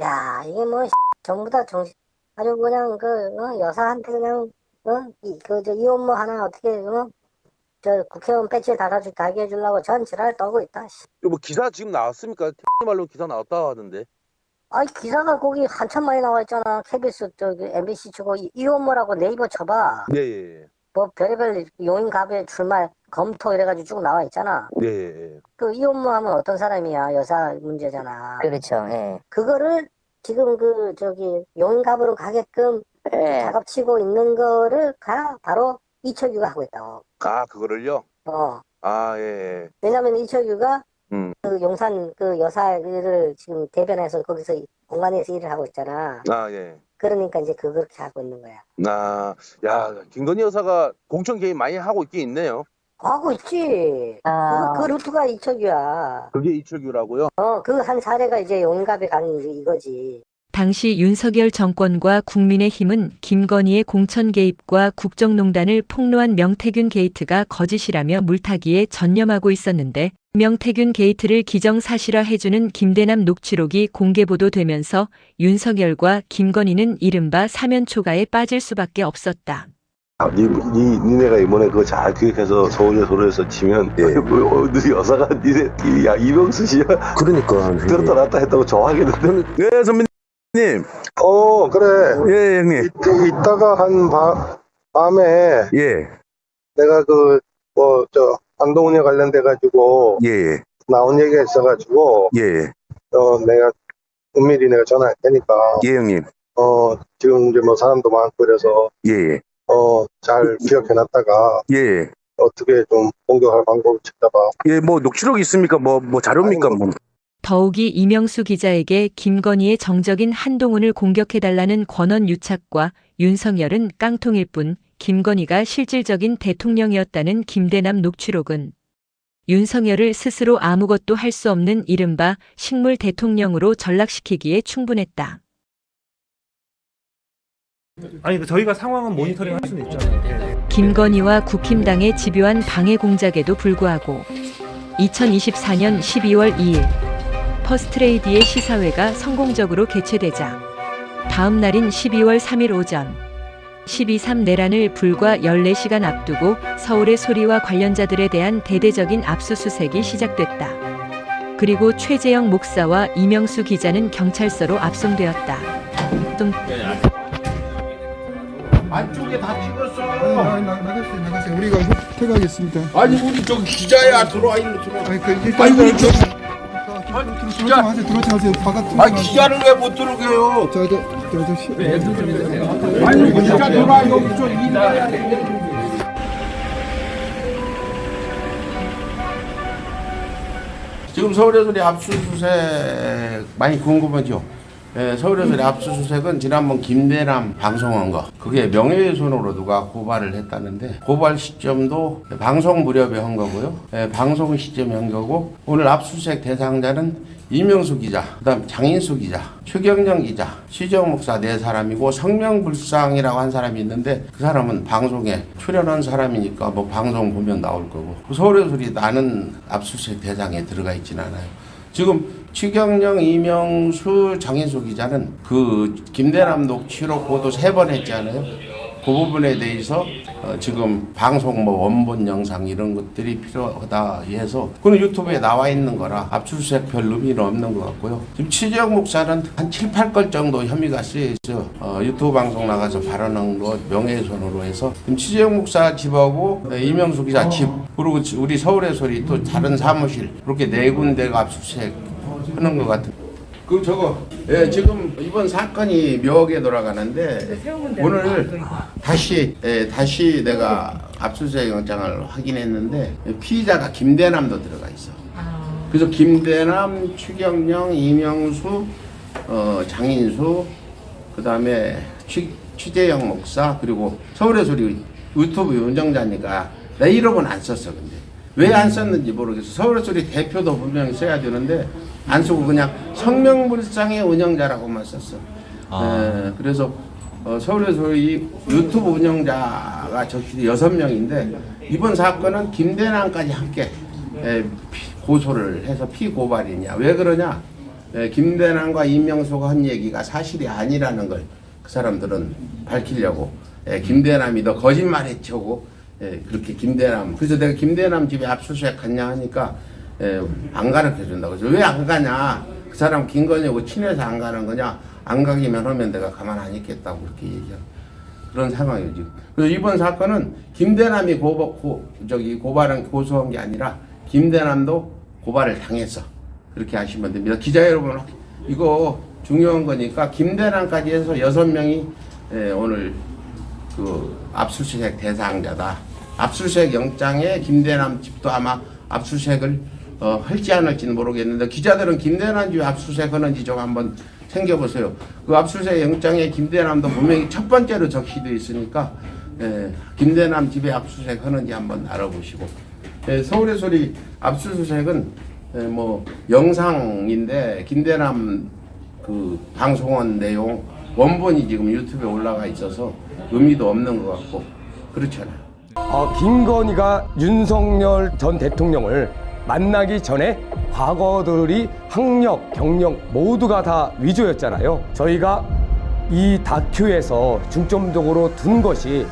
야 이게 뭐 전부 다 정신 아주 그냥 여사한테 그냥 이 업무 하나 어떻게 저 국회의원 배지에 달게 해주려고 전 지랄 떠고 있다. 뭐 기사 지금 나왔습니까? 말로 기사 나왔다 하던데. 기사가 거기 한참 많이 나와 있잖아. KBS MBC 주고 이 업무라고 네이버 쳐봐. 예. 뭐 별의별 용인갑에 출마 검토 이래가지고 쭉 나와 있잖아. 예. 그 이 업무 하면 어떤 사람이야? 여사 문제잖아. 그렇죠. 예. 그거를 지금 용인갑으로 가게끔 작업치고 있는 거를 바로 이철규가 하고 있다고. 그거를요? 예. 왜냐면 이철규가 그 용산 그 여사를 지금 대변해서 거기서 공간에서 일을 하고 있잖아. 예. 그러니까 이제 그렇게 하고 있는 거야. 야, 김건희 여사가 공천 개입 많이 하고 있긴 있네요. 하고 있지. 그 루트가 이철규야. 그게 이철규라고요? 그 한 사례가 이제 용인갑에 간 이거지. 당시 윤석열 정권과 국민의힘은 김건희의 공천 개입과 국정농단을 폭로한 명태균 게이트가 거짓이라며 물타기에 전념하고 있었는데 명태균 게이트를 기정사실화해주는 김대남 녹취록이 공개 보도되면서 윤석열과 김건희는 이른바 사면초가에 빠질 수밖에 없었다. 니네가 이번에 그거 잘 기획해서 서울에 소리에서 치면 너 여사가 니네 이명수 씨야? 그러니까 들었다 놨다 했다고 좋아하겠는데. 네 선배님. 그래. 예 형님. 이따가 한 밤에 내가 안동훈에 관련돼 가지고 나온 얘기가 있어가지고 내가 은밀히 내가 전화할 테니까. 형님. 지금 이제 뭐 사람도 많고 그래서 잘 기억해놨다가 어떻게 좀 공격할 방법을 찾아봐. 뭐 녹취록 있습니까? 뭐 자료입니까? 더욱이 이명수 기자에게 김건희의 정적인 한동훈을 공격해달라는 권한 유착과 윤석열은 깡통일 뿐 김건희가 실질적인 대통령이었다는 김대남 녹취록은 윤석열을 스스로 아무것도 할 수 없는 이른바 식물 대통령으로 전락시키기에 충분했다. 아니 저희가 상황은 모니터링 할 수는 있잖아요. 김건희와 국힘당의 집요한 방해 공작에도 불구하고 2024년 12월 2일 퍼스트레이디의 시사회가 성공적으로 개최되자 다음 날인 12월 3일 오전 12.3 내란을 불과 14시간 앞두고 서울의 소리와 관련자들에 대한 대대적인 압수수색이 시작됐다. 그리고 최재형 목사와 이명수 기자는 경찰서로 압송되었다. 안쪽에 다 찍었어. 나갔어요. 우리가 퇴각하겠습니다. 아니 우리 저기 기자야 들어와 있는 들어와. 아니 우리 저 들어오세요. 바깥으로. 아니 기자를 왜 못 들어오게요? 저 아니 기자 들어와 여기 좀 일해야 돼. 지금 서울의 소리 압수수색 많이 궁금하죠? 서울의 소리 압수수색은 지난번 김대남 방송한 거 그게 명예훼손으로 누가 고발을 했다는데 고발 시점도 방송 무렵에 한 거고요. 방송 시점에 한 거고 오늘 압수수색 대상자는 이명수 기자, 그다음 장인수 기자, 최경영 기자, 시정 목사 4사람이고 성명불상이라고 한 사람이 있는데 그 사람은 방송에 출연한 사람이니까 뭐 방송 보면 나올 거고 서울의 소리 나는 압수수색 대상에 들어가 있진 않아요. 지금 최경영, 이명수, 장인수 기자는 그 김대남 녹취록 보도 3번 했잖아요. 그 부분에 대해서 지금 방송 뭐 원본 영상 이런 것들이 필요하다 해서 그는 유튜브에 나와 있는 거라 압수수색 별 의미는 없는 것 같고요. 지금 최재형 목사는 한 7, 8건 정도 혐의가 쓰여있어 유튜브 방송 나가서 발언한 거 명예훼손으로 해서 지금 최재형 목사 집하고 이명수 기자 집 그리고 우리 서울의 소리 또 다른 사무실 그렇게 4군데가 압수수색 하는 것 같은. 그 저거 지금 이번 사건이 묘하게 돌아가는데 오늘 다시 내가 압수수색 영장을 확인했는데 피의자가 김대남도 들어가 있어. 그래서 김대남, 추경영, 이명수, 장인수, 그다음에 취재영 목사 그리고 서울의 소리 유튜브 운영자니까 내 이름은 안 썼어. 근데 왜 안 썼는지 모르겠어. 서울의 소리 대표도 분명히 써야 되는데 안 쓰고 그냥 성명불상의 운영자라고만 썼어. 그래서 서울의 소리 유튜브 운영자가 적시 6명인데 이번 사건은 김대남까지 함께 고소를 해서 피고발이냐. 왜 그러냐? 김대남과 이명수가 한 얘기가 사실이 아니라는 걸 그 사람들은 밝히려고 김대남이 너 거짓말했죠. 그렇게 김대남. 그래서 내가 김대남 집에 압수수색 갔냐 하니까 안 가르쳐 준다고. 그래서 왜 안 가냐? 그 사람 김건희하고 친해서 안 가는 거냐? 안 가기만 하면 내가 가만 안 있겠다고 그렇게 얘기하고 그런 상황이에요 지금. 그래서 이번 사건은 김대남이 고발한 고소한 게 아니라 김대남도 고발을 당했어. 그렇게 하시면 됩니다. 기자 여러분 이거 중요한 거니까 김대남까지 해서 6명이 오늘 그 압수수색 대상자다. 압수수색 영장에 김대남 집도 아마 압수수색을 할지 안 할지는 모르겠는데 기자들은 김대남 집에 압수수색 하는지 좀 한번 챙겨보세요. 그 압수수색 영장에 김대남도 분명히 첫 번째로 적시되어 있으니까 김대남 집에 압수수색 하는지 한번 알아보시고 서울의 소리 압수수색은 뭐 영상인데 김대남 그 방송한 내용 원본이 지금 유튜브에 올라가 있어서 의미도 없는 것 같고 그렇잖아요. 김건희가 윤석열 전 대통령을 만나기 전에 과거들이 학력, 경력 모두가 다 위조였잖아요. 저희가 이 다큐에서 중점적으로 둔 것이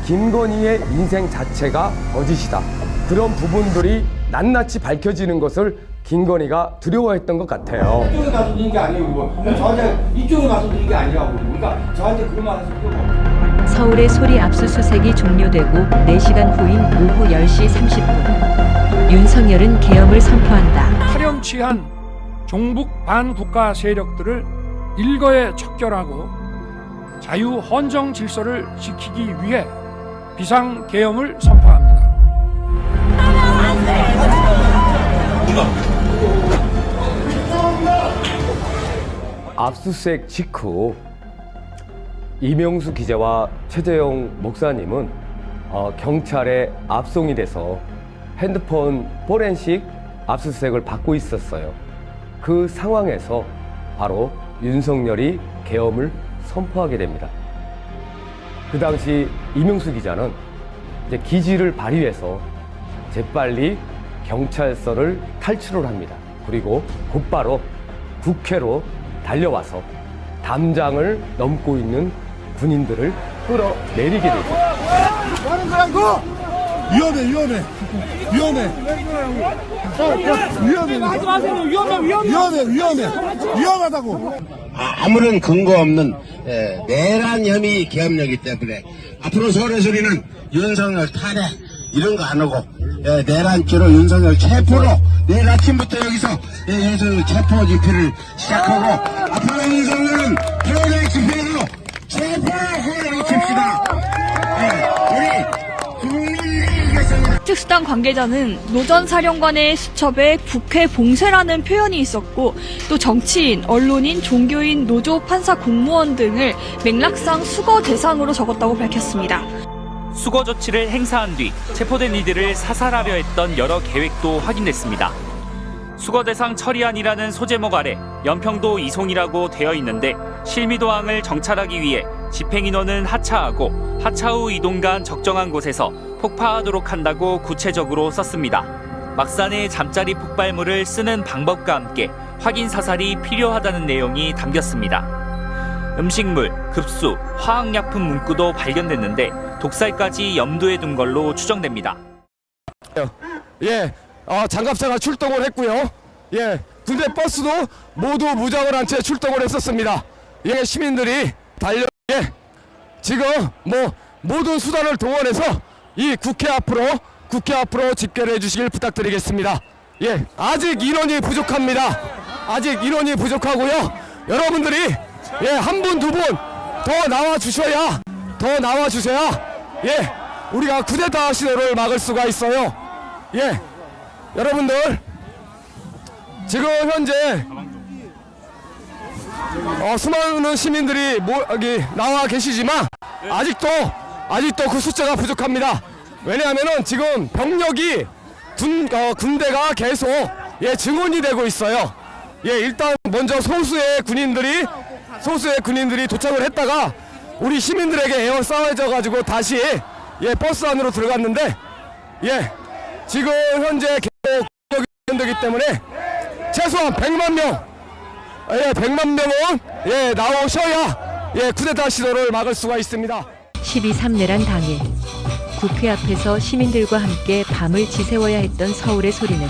김건희의 인생 자체가 거짓이다. 그런 부분들이 낱낱이 밝혀지는 것을 김건희가 두려워했던 것 같아요. 이쪽에 가서 드린 게 아니고 저한테 이쪽에 가서 드린 게 아니라고. 그러니까 저한테 그런 말 하실 필요가 없어요. 서울의 소리 압수수색이 종료되고 4시간 후인 오후 10시 30분 윤석열은 계엄을 선포한다. 파렴치한 종북 반국가 세력들을 일거에 척결하고 자유 헌정 질서를 지키기 위해 비상계엄을 선포합니다. 압수수색 직후 이명수 기자와 최재형 목사님은 경찰에 압송이 돼서 핸드폰 포렌식 압수수색을 받고 있었어요. 그 상황에서 바로 윤석열이 계엄을 선포하게 됩니다. 그 당시 이명수 기자는 이제 기지를 발휘해서 재빨리 경찰서를 탈출을 합니다. 그리고 곧바로 국회로 달려와서 담장을 넘고 있는 군인들을 끌어내리게 되죠. 하는 거야 이거? 위험해. 하지 마세요. 위험하다고. 아무런 근거 없는 내란 혐의 계엄이기 때문에 앞으로 서울의 소리는 윤석열 탄핵 이런 거 안 하고 내란죄로 윤석열 체포로 내일 아침부터 여기서 윤석열 체포 집회를 시작하고 앞으로 윤석열은 표현의 집회로 체포를 칩시다. 우리 국민이 이겼습니다. 특수단 관계자는 노전 사령관의 수첩에 국회 봉쇄라는 표현이 있었고 또 정치인, 언론인, 종교인, 노조, 판사, 공무원 등을 맥락상 수거 대상으로 적었다고 밝혔습니다. 수거 조치를 행사한 뒤 체포된 이들을 사살하려 했던 여러 계획도 확인됐습니다. 수거 대상 처리안이라는 소제목 아래 연평도 이송이라고 되어 있는데 실미도항을 정찰하기 위해 집행인원은 하차하고 하차 후 이동간 적정한 곳에서 폭파하도록 한다고 구체적으로 썼습니다. 막산의 잠자리 폭발물을 쓰는 방법과 함께 확인 사살이 필요하다는 내용이 담겼습니다. 음식물, 급수, 화학약품 문구도 발견됐는데 독살까지 염두에 둔 걸로 추정됩니다. 장갑차가 출동을 했고요. 군대 버스도 모두 무장을 한 채 출동을 했었습니다. 시민들이 지금 모든 수단을 동원해서 이 국회 앞으로 집결해 주시길 부탁드리겠습니다. 아직 인원이 부족합니다. 아직 인원이 부족하고요. 여러분들이 한 분, 두 분 더 나와 주셔야 우리가 쿠데타 시도를 막을 수가 있어요. 여러분들 지금 현재 수많은 시민들이 여기 나와 계시지만 아직도 그 숫자가 부족합니다. 왜냐하면은 지금 병력이 군대가 계속 증원이 되고 있어요. 일단 먼저 소수의 군인들이 도착을 했다가 우리 시민들에게 에워싸여져 가지고 다시 버스 안으로 들어갔는데 지금 현재 계속 공격이 되기 때문에 최소한 100만 명 100만 명은 나오셔야 쿠데타 시도를 막을 수가 있습니다. 12.3내란 당일 국회 앞에서 시민들과 함께 밤을 지새워야 했던 서울의 소리는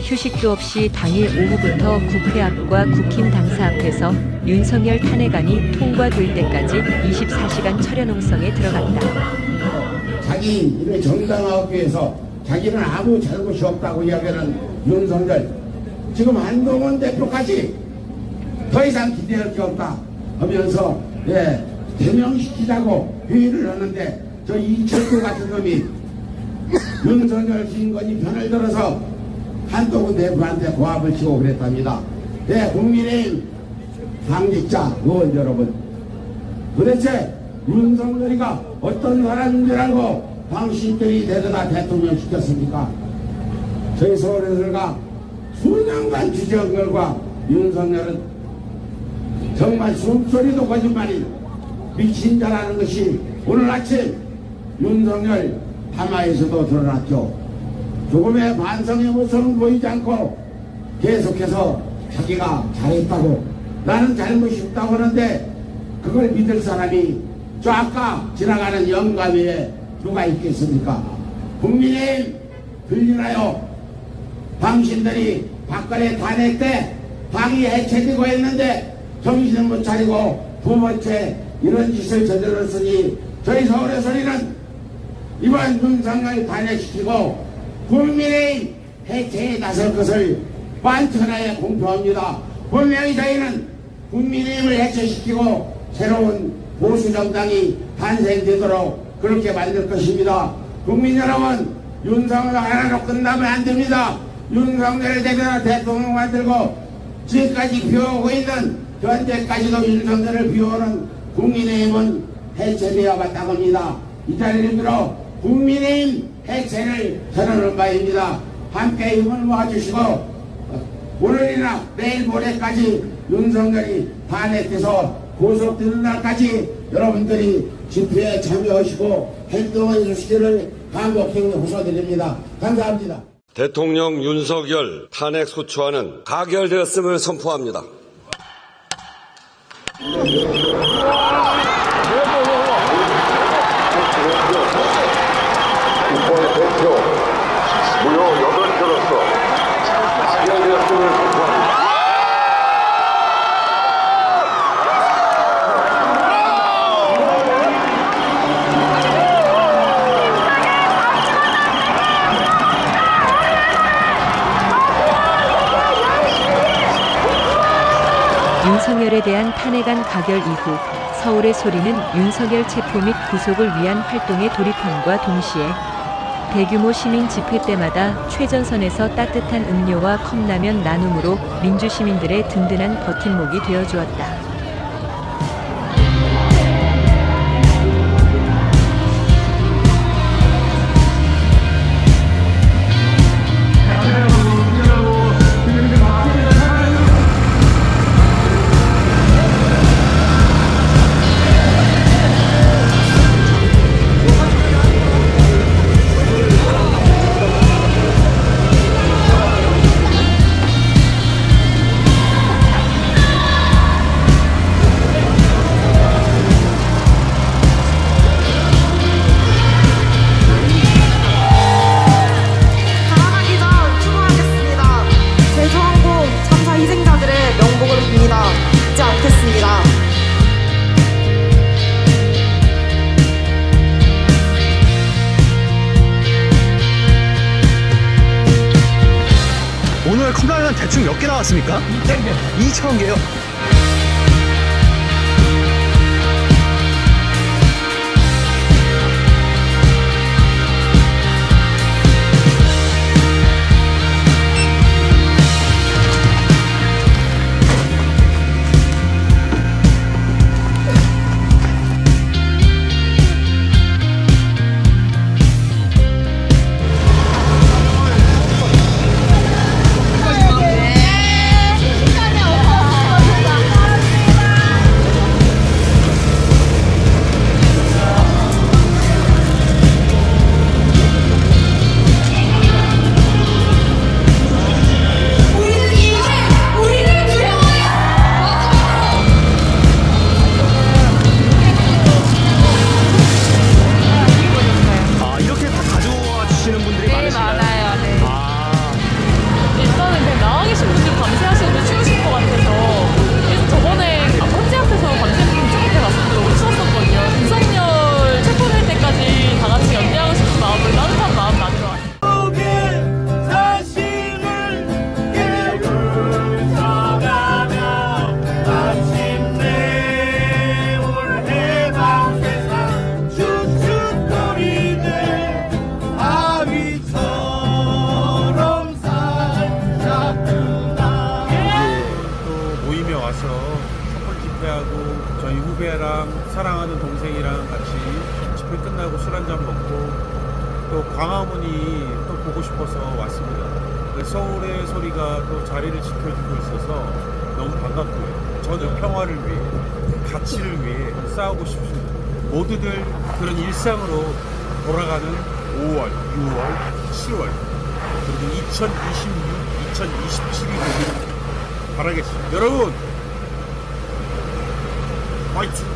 휴식도 없이 당일 오후부터 국회 앞과 국힘 당사 앞에서 윤석열 탄핵안이 통과될 때까지 24시간 철야 농성에 들어갔다. 자기 일을 정당화하기 위해서 자기는 아무 잘못이 없다고 이야기하는 윤석열, 지금 한동훈 대표까지 더 이상 기대할 게 없다 하면서 대명시키자고 회의를 하는데 저 이철구 같은 놈이 윤석열, 김건희 편을 들어서 한동훈 대표한테 고압을 치고 그랬답니다. 국민의힘 당직자 의원 여러분, 도대체 윤석열이가 어떤 사람인 줄 알고 당신들이 데려다 대통령 시켰습니까? 저희 서울에서가 수년간 주저한 결과 윤석열은 정말 숨소리도 거짓말인 미친 자라는 것이 오늘 아침 윤석열 담화에서도 드러났죠. 조금의 반성의 모습은 보이지 않고 계속해서 자기가 잘했다고, 나는 잘못이 없다고 하는데 그걸 믿을 사람이 저 아까 지나가는 영감위에 누가 있겠습니까? 국민의힘 들리나요? 당신들이 박근혜 탄핵 때 당이 해체되고 했는데 정신을 못 차리고 두 번째 이런 짓을 저질렀으니 저희 서울의 소리는 이번 윤석열 탄핵시키고 국민의힘 해체에 나설 것을 만천하에 공표합니다. 분명히 저희는 국민의힘을 해체시키고 새로운 보수정당이 탄생되도록 그렇게 만들 것입니다. 국민 여러분, 윤석열 하나로 끝나면 안 됩니다. 윤석열을 데려다 대통령 만들고 지금까지 비워오고 있는 현재까지도 윤석열을 비워오는 국민의힘은 해체되어 마땅 합니다. 이 자리를 들어 국민의힘 해체를 선언하는 바입니다. 함께 힘을 모아주시고 오늘이나 내일 모레까지 윤석열이 탄핵돼서 구속되는 날까지 여러분들이 집회에 참여하시고 행동해 주시기를 간곡히 호소드립니다. 감사합니다. 대통령 윤석열 탄핵 소추안은 가결되었음을 선포합니다. 국회 대표 무려 8표로서 가결되었음을 선포합니다. 윤석열에 대한 탄핵안 가결 이후 서울의 소리는 윤석열 체포 및 구속을 위한 활동에 돌입함과 동시에 대규모 시민 집회 때마다 최전선에서 따뜻한 음료와 컵라면 나눔으로 민주시민들의 든든한 버팀목이 되어주었다. 오늘 컵라면 대충 몇 개 나왔습니까? 2,000개요. 저희 후배랑 사랑하는 동생이랑 같이 집회 끝나고 술 한잔 먹고 또 광화문이 또 보고 싶어서 왔습니다. 서울의 소리가 또 자리를 지켜주고 있어서 너무 반갑고요. 저는 평화를 위해, 가치를 위해 싸우고 싶습니다. 모두들 그런 일상으로 돌아가는 5월, 6월, 7월 그리고 2026, 2027이 되기를 바라겠습니다. 여러분 화이팅!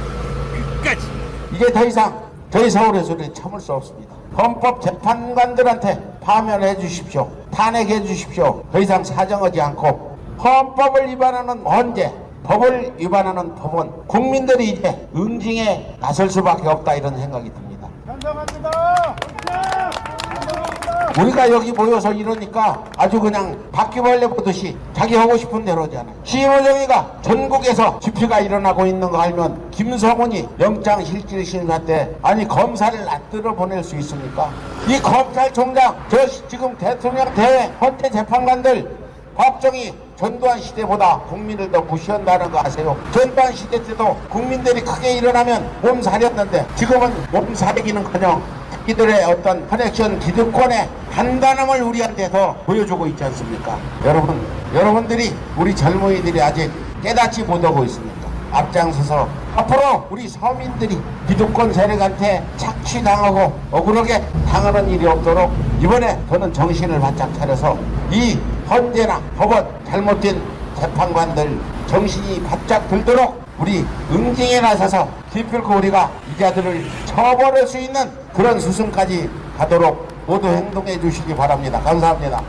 끝까지! 이제 더 이상 저희 서울의 소리는 참을 수 없습니다. 헌법재판관들한테 파면해 주십시오. 탄핵해 주십시오. 더 이상 사정하지 않고 헌법을 위반하는 헌재, 법을 위반하는 법원, 국민들이 이제 응징에 나설 수밖에 없다 이런 생각이 듭니다. 찬성합니다. 우리가 여기 모여서 이러니까 아주 그냥 바퀴벌레 보듯이 자기 하고 싶은 대로 하잖아요. 심호정이가 전국에서 집회가 일어나고 있는 거 알면 김성훈이 영장실질심사 때 아니 검사를 놔들어 보낼 수 있습니까? 이 검찰총장, 저 지금 대통령 대회 헌재 재판관들 법정이 전두환 시대보다 국민을 더 무시한다는 거 아세요? 전두환 시대 때도 국민들이 크게 일어나면 몸살이었는데 지금은 몸살이기는커녕 자기들의 어떤 커넥션 기득권의 단단함을 우리한테 더 보여주고 있지 않습니까? 여러분들이 우리 젊은이들이 아직 깨닫지 못하고 있습니까? 앞장서서 앞으로 우리 서민들이 기득권 세력한테 착취당하고 억울하게 당하는 일이 없도록 이번에 저는 정신을 바짝 차려서 이 헌재나 법원 잘못된 재판관들 정신이 바짝 들도록 우리 응징에 나서서 기필코 우리가 이자들을 처벌할 수 있는 그런 수순까지 가도록 모두 행동해 주시기 바랍니다. 감사합니다.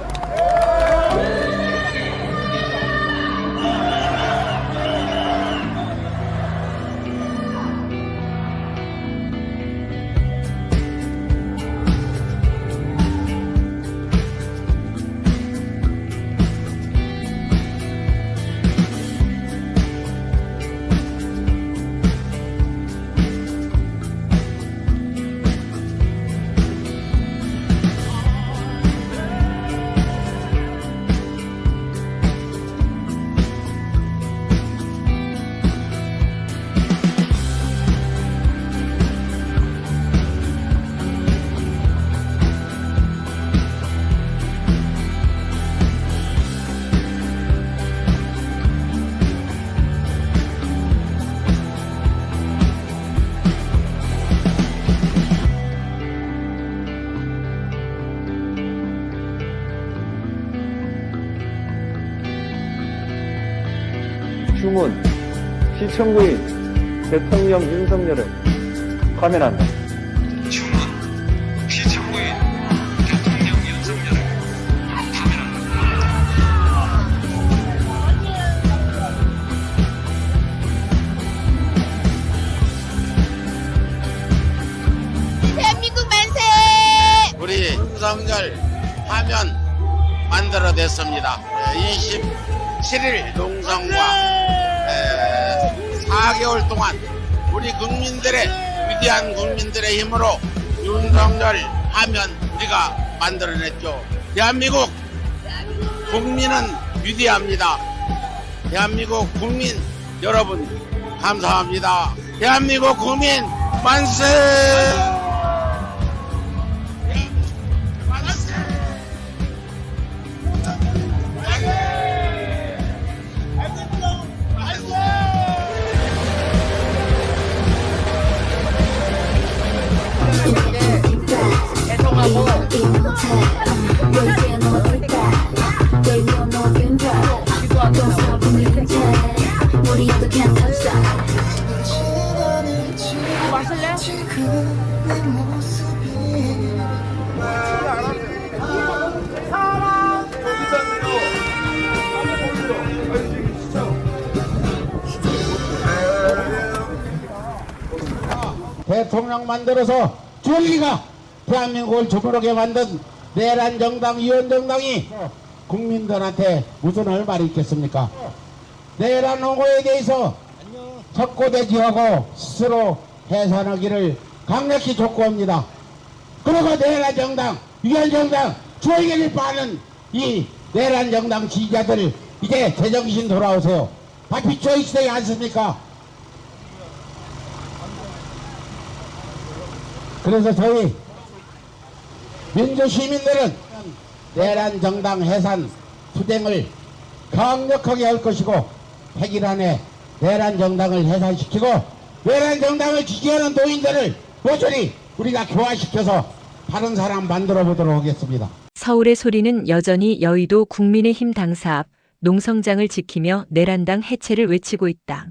주문 피청구인 대통령 윤석열을 파면한다. 주문 피청구인 대통령 윤석열을 대한민국 만세! 우리 윤석열 파면 만들어냈습니다. 27일 농성과 4개월 동안 우리 국민들의 위대한 국민들의 힘으로 윤석열 파면 우리가 만들어냈죠. 대한민국 국민은 위대합니다. 대한민국 국민 여러분 감사합니다. 대한민국 국민 만세! 대통령 만들어서 저희가 대한민국을 주무르게 만든 내란 정당 위원정당이 국민들한테 무슨 할 말이 있겠습니까? 내란 홍보에 대해서 적고대지하고 스스로 해산하기를 강력히 촉구합니다. 그리고 내란 정당 위원정당 저에게를 빠는 이 내란 정당 지지자들 이제 제정신 돌아오세요. 다 비춰 있어야 않습니까? 그래서 저희 민주시민들은 내란 정당 해산 투쟁을 강력하게 할 것이고 100일 안에 내란 정당을 해산시키고 내란 정당을 지지하는 노인들을 모조리 우리가 교화시켜서 다른 사람 만들어 보도록 하겠습니다. 서울의 소리는 여전히 여의도 국민의힘 당사 앞 농성장을 지키며 내란당 해체를 외치고 있다.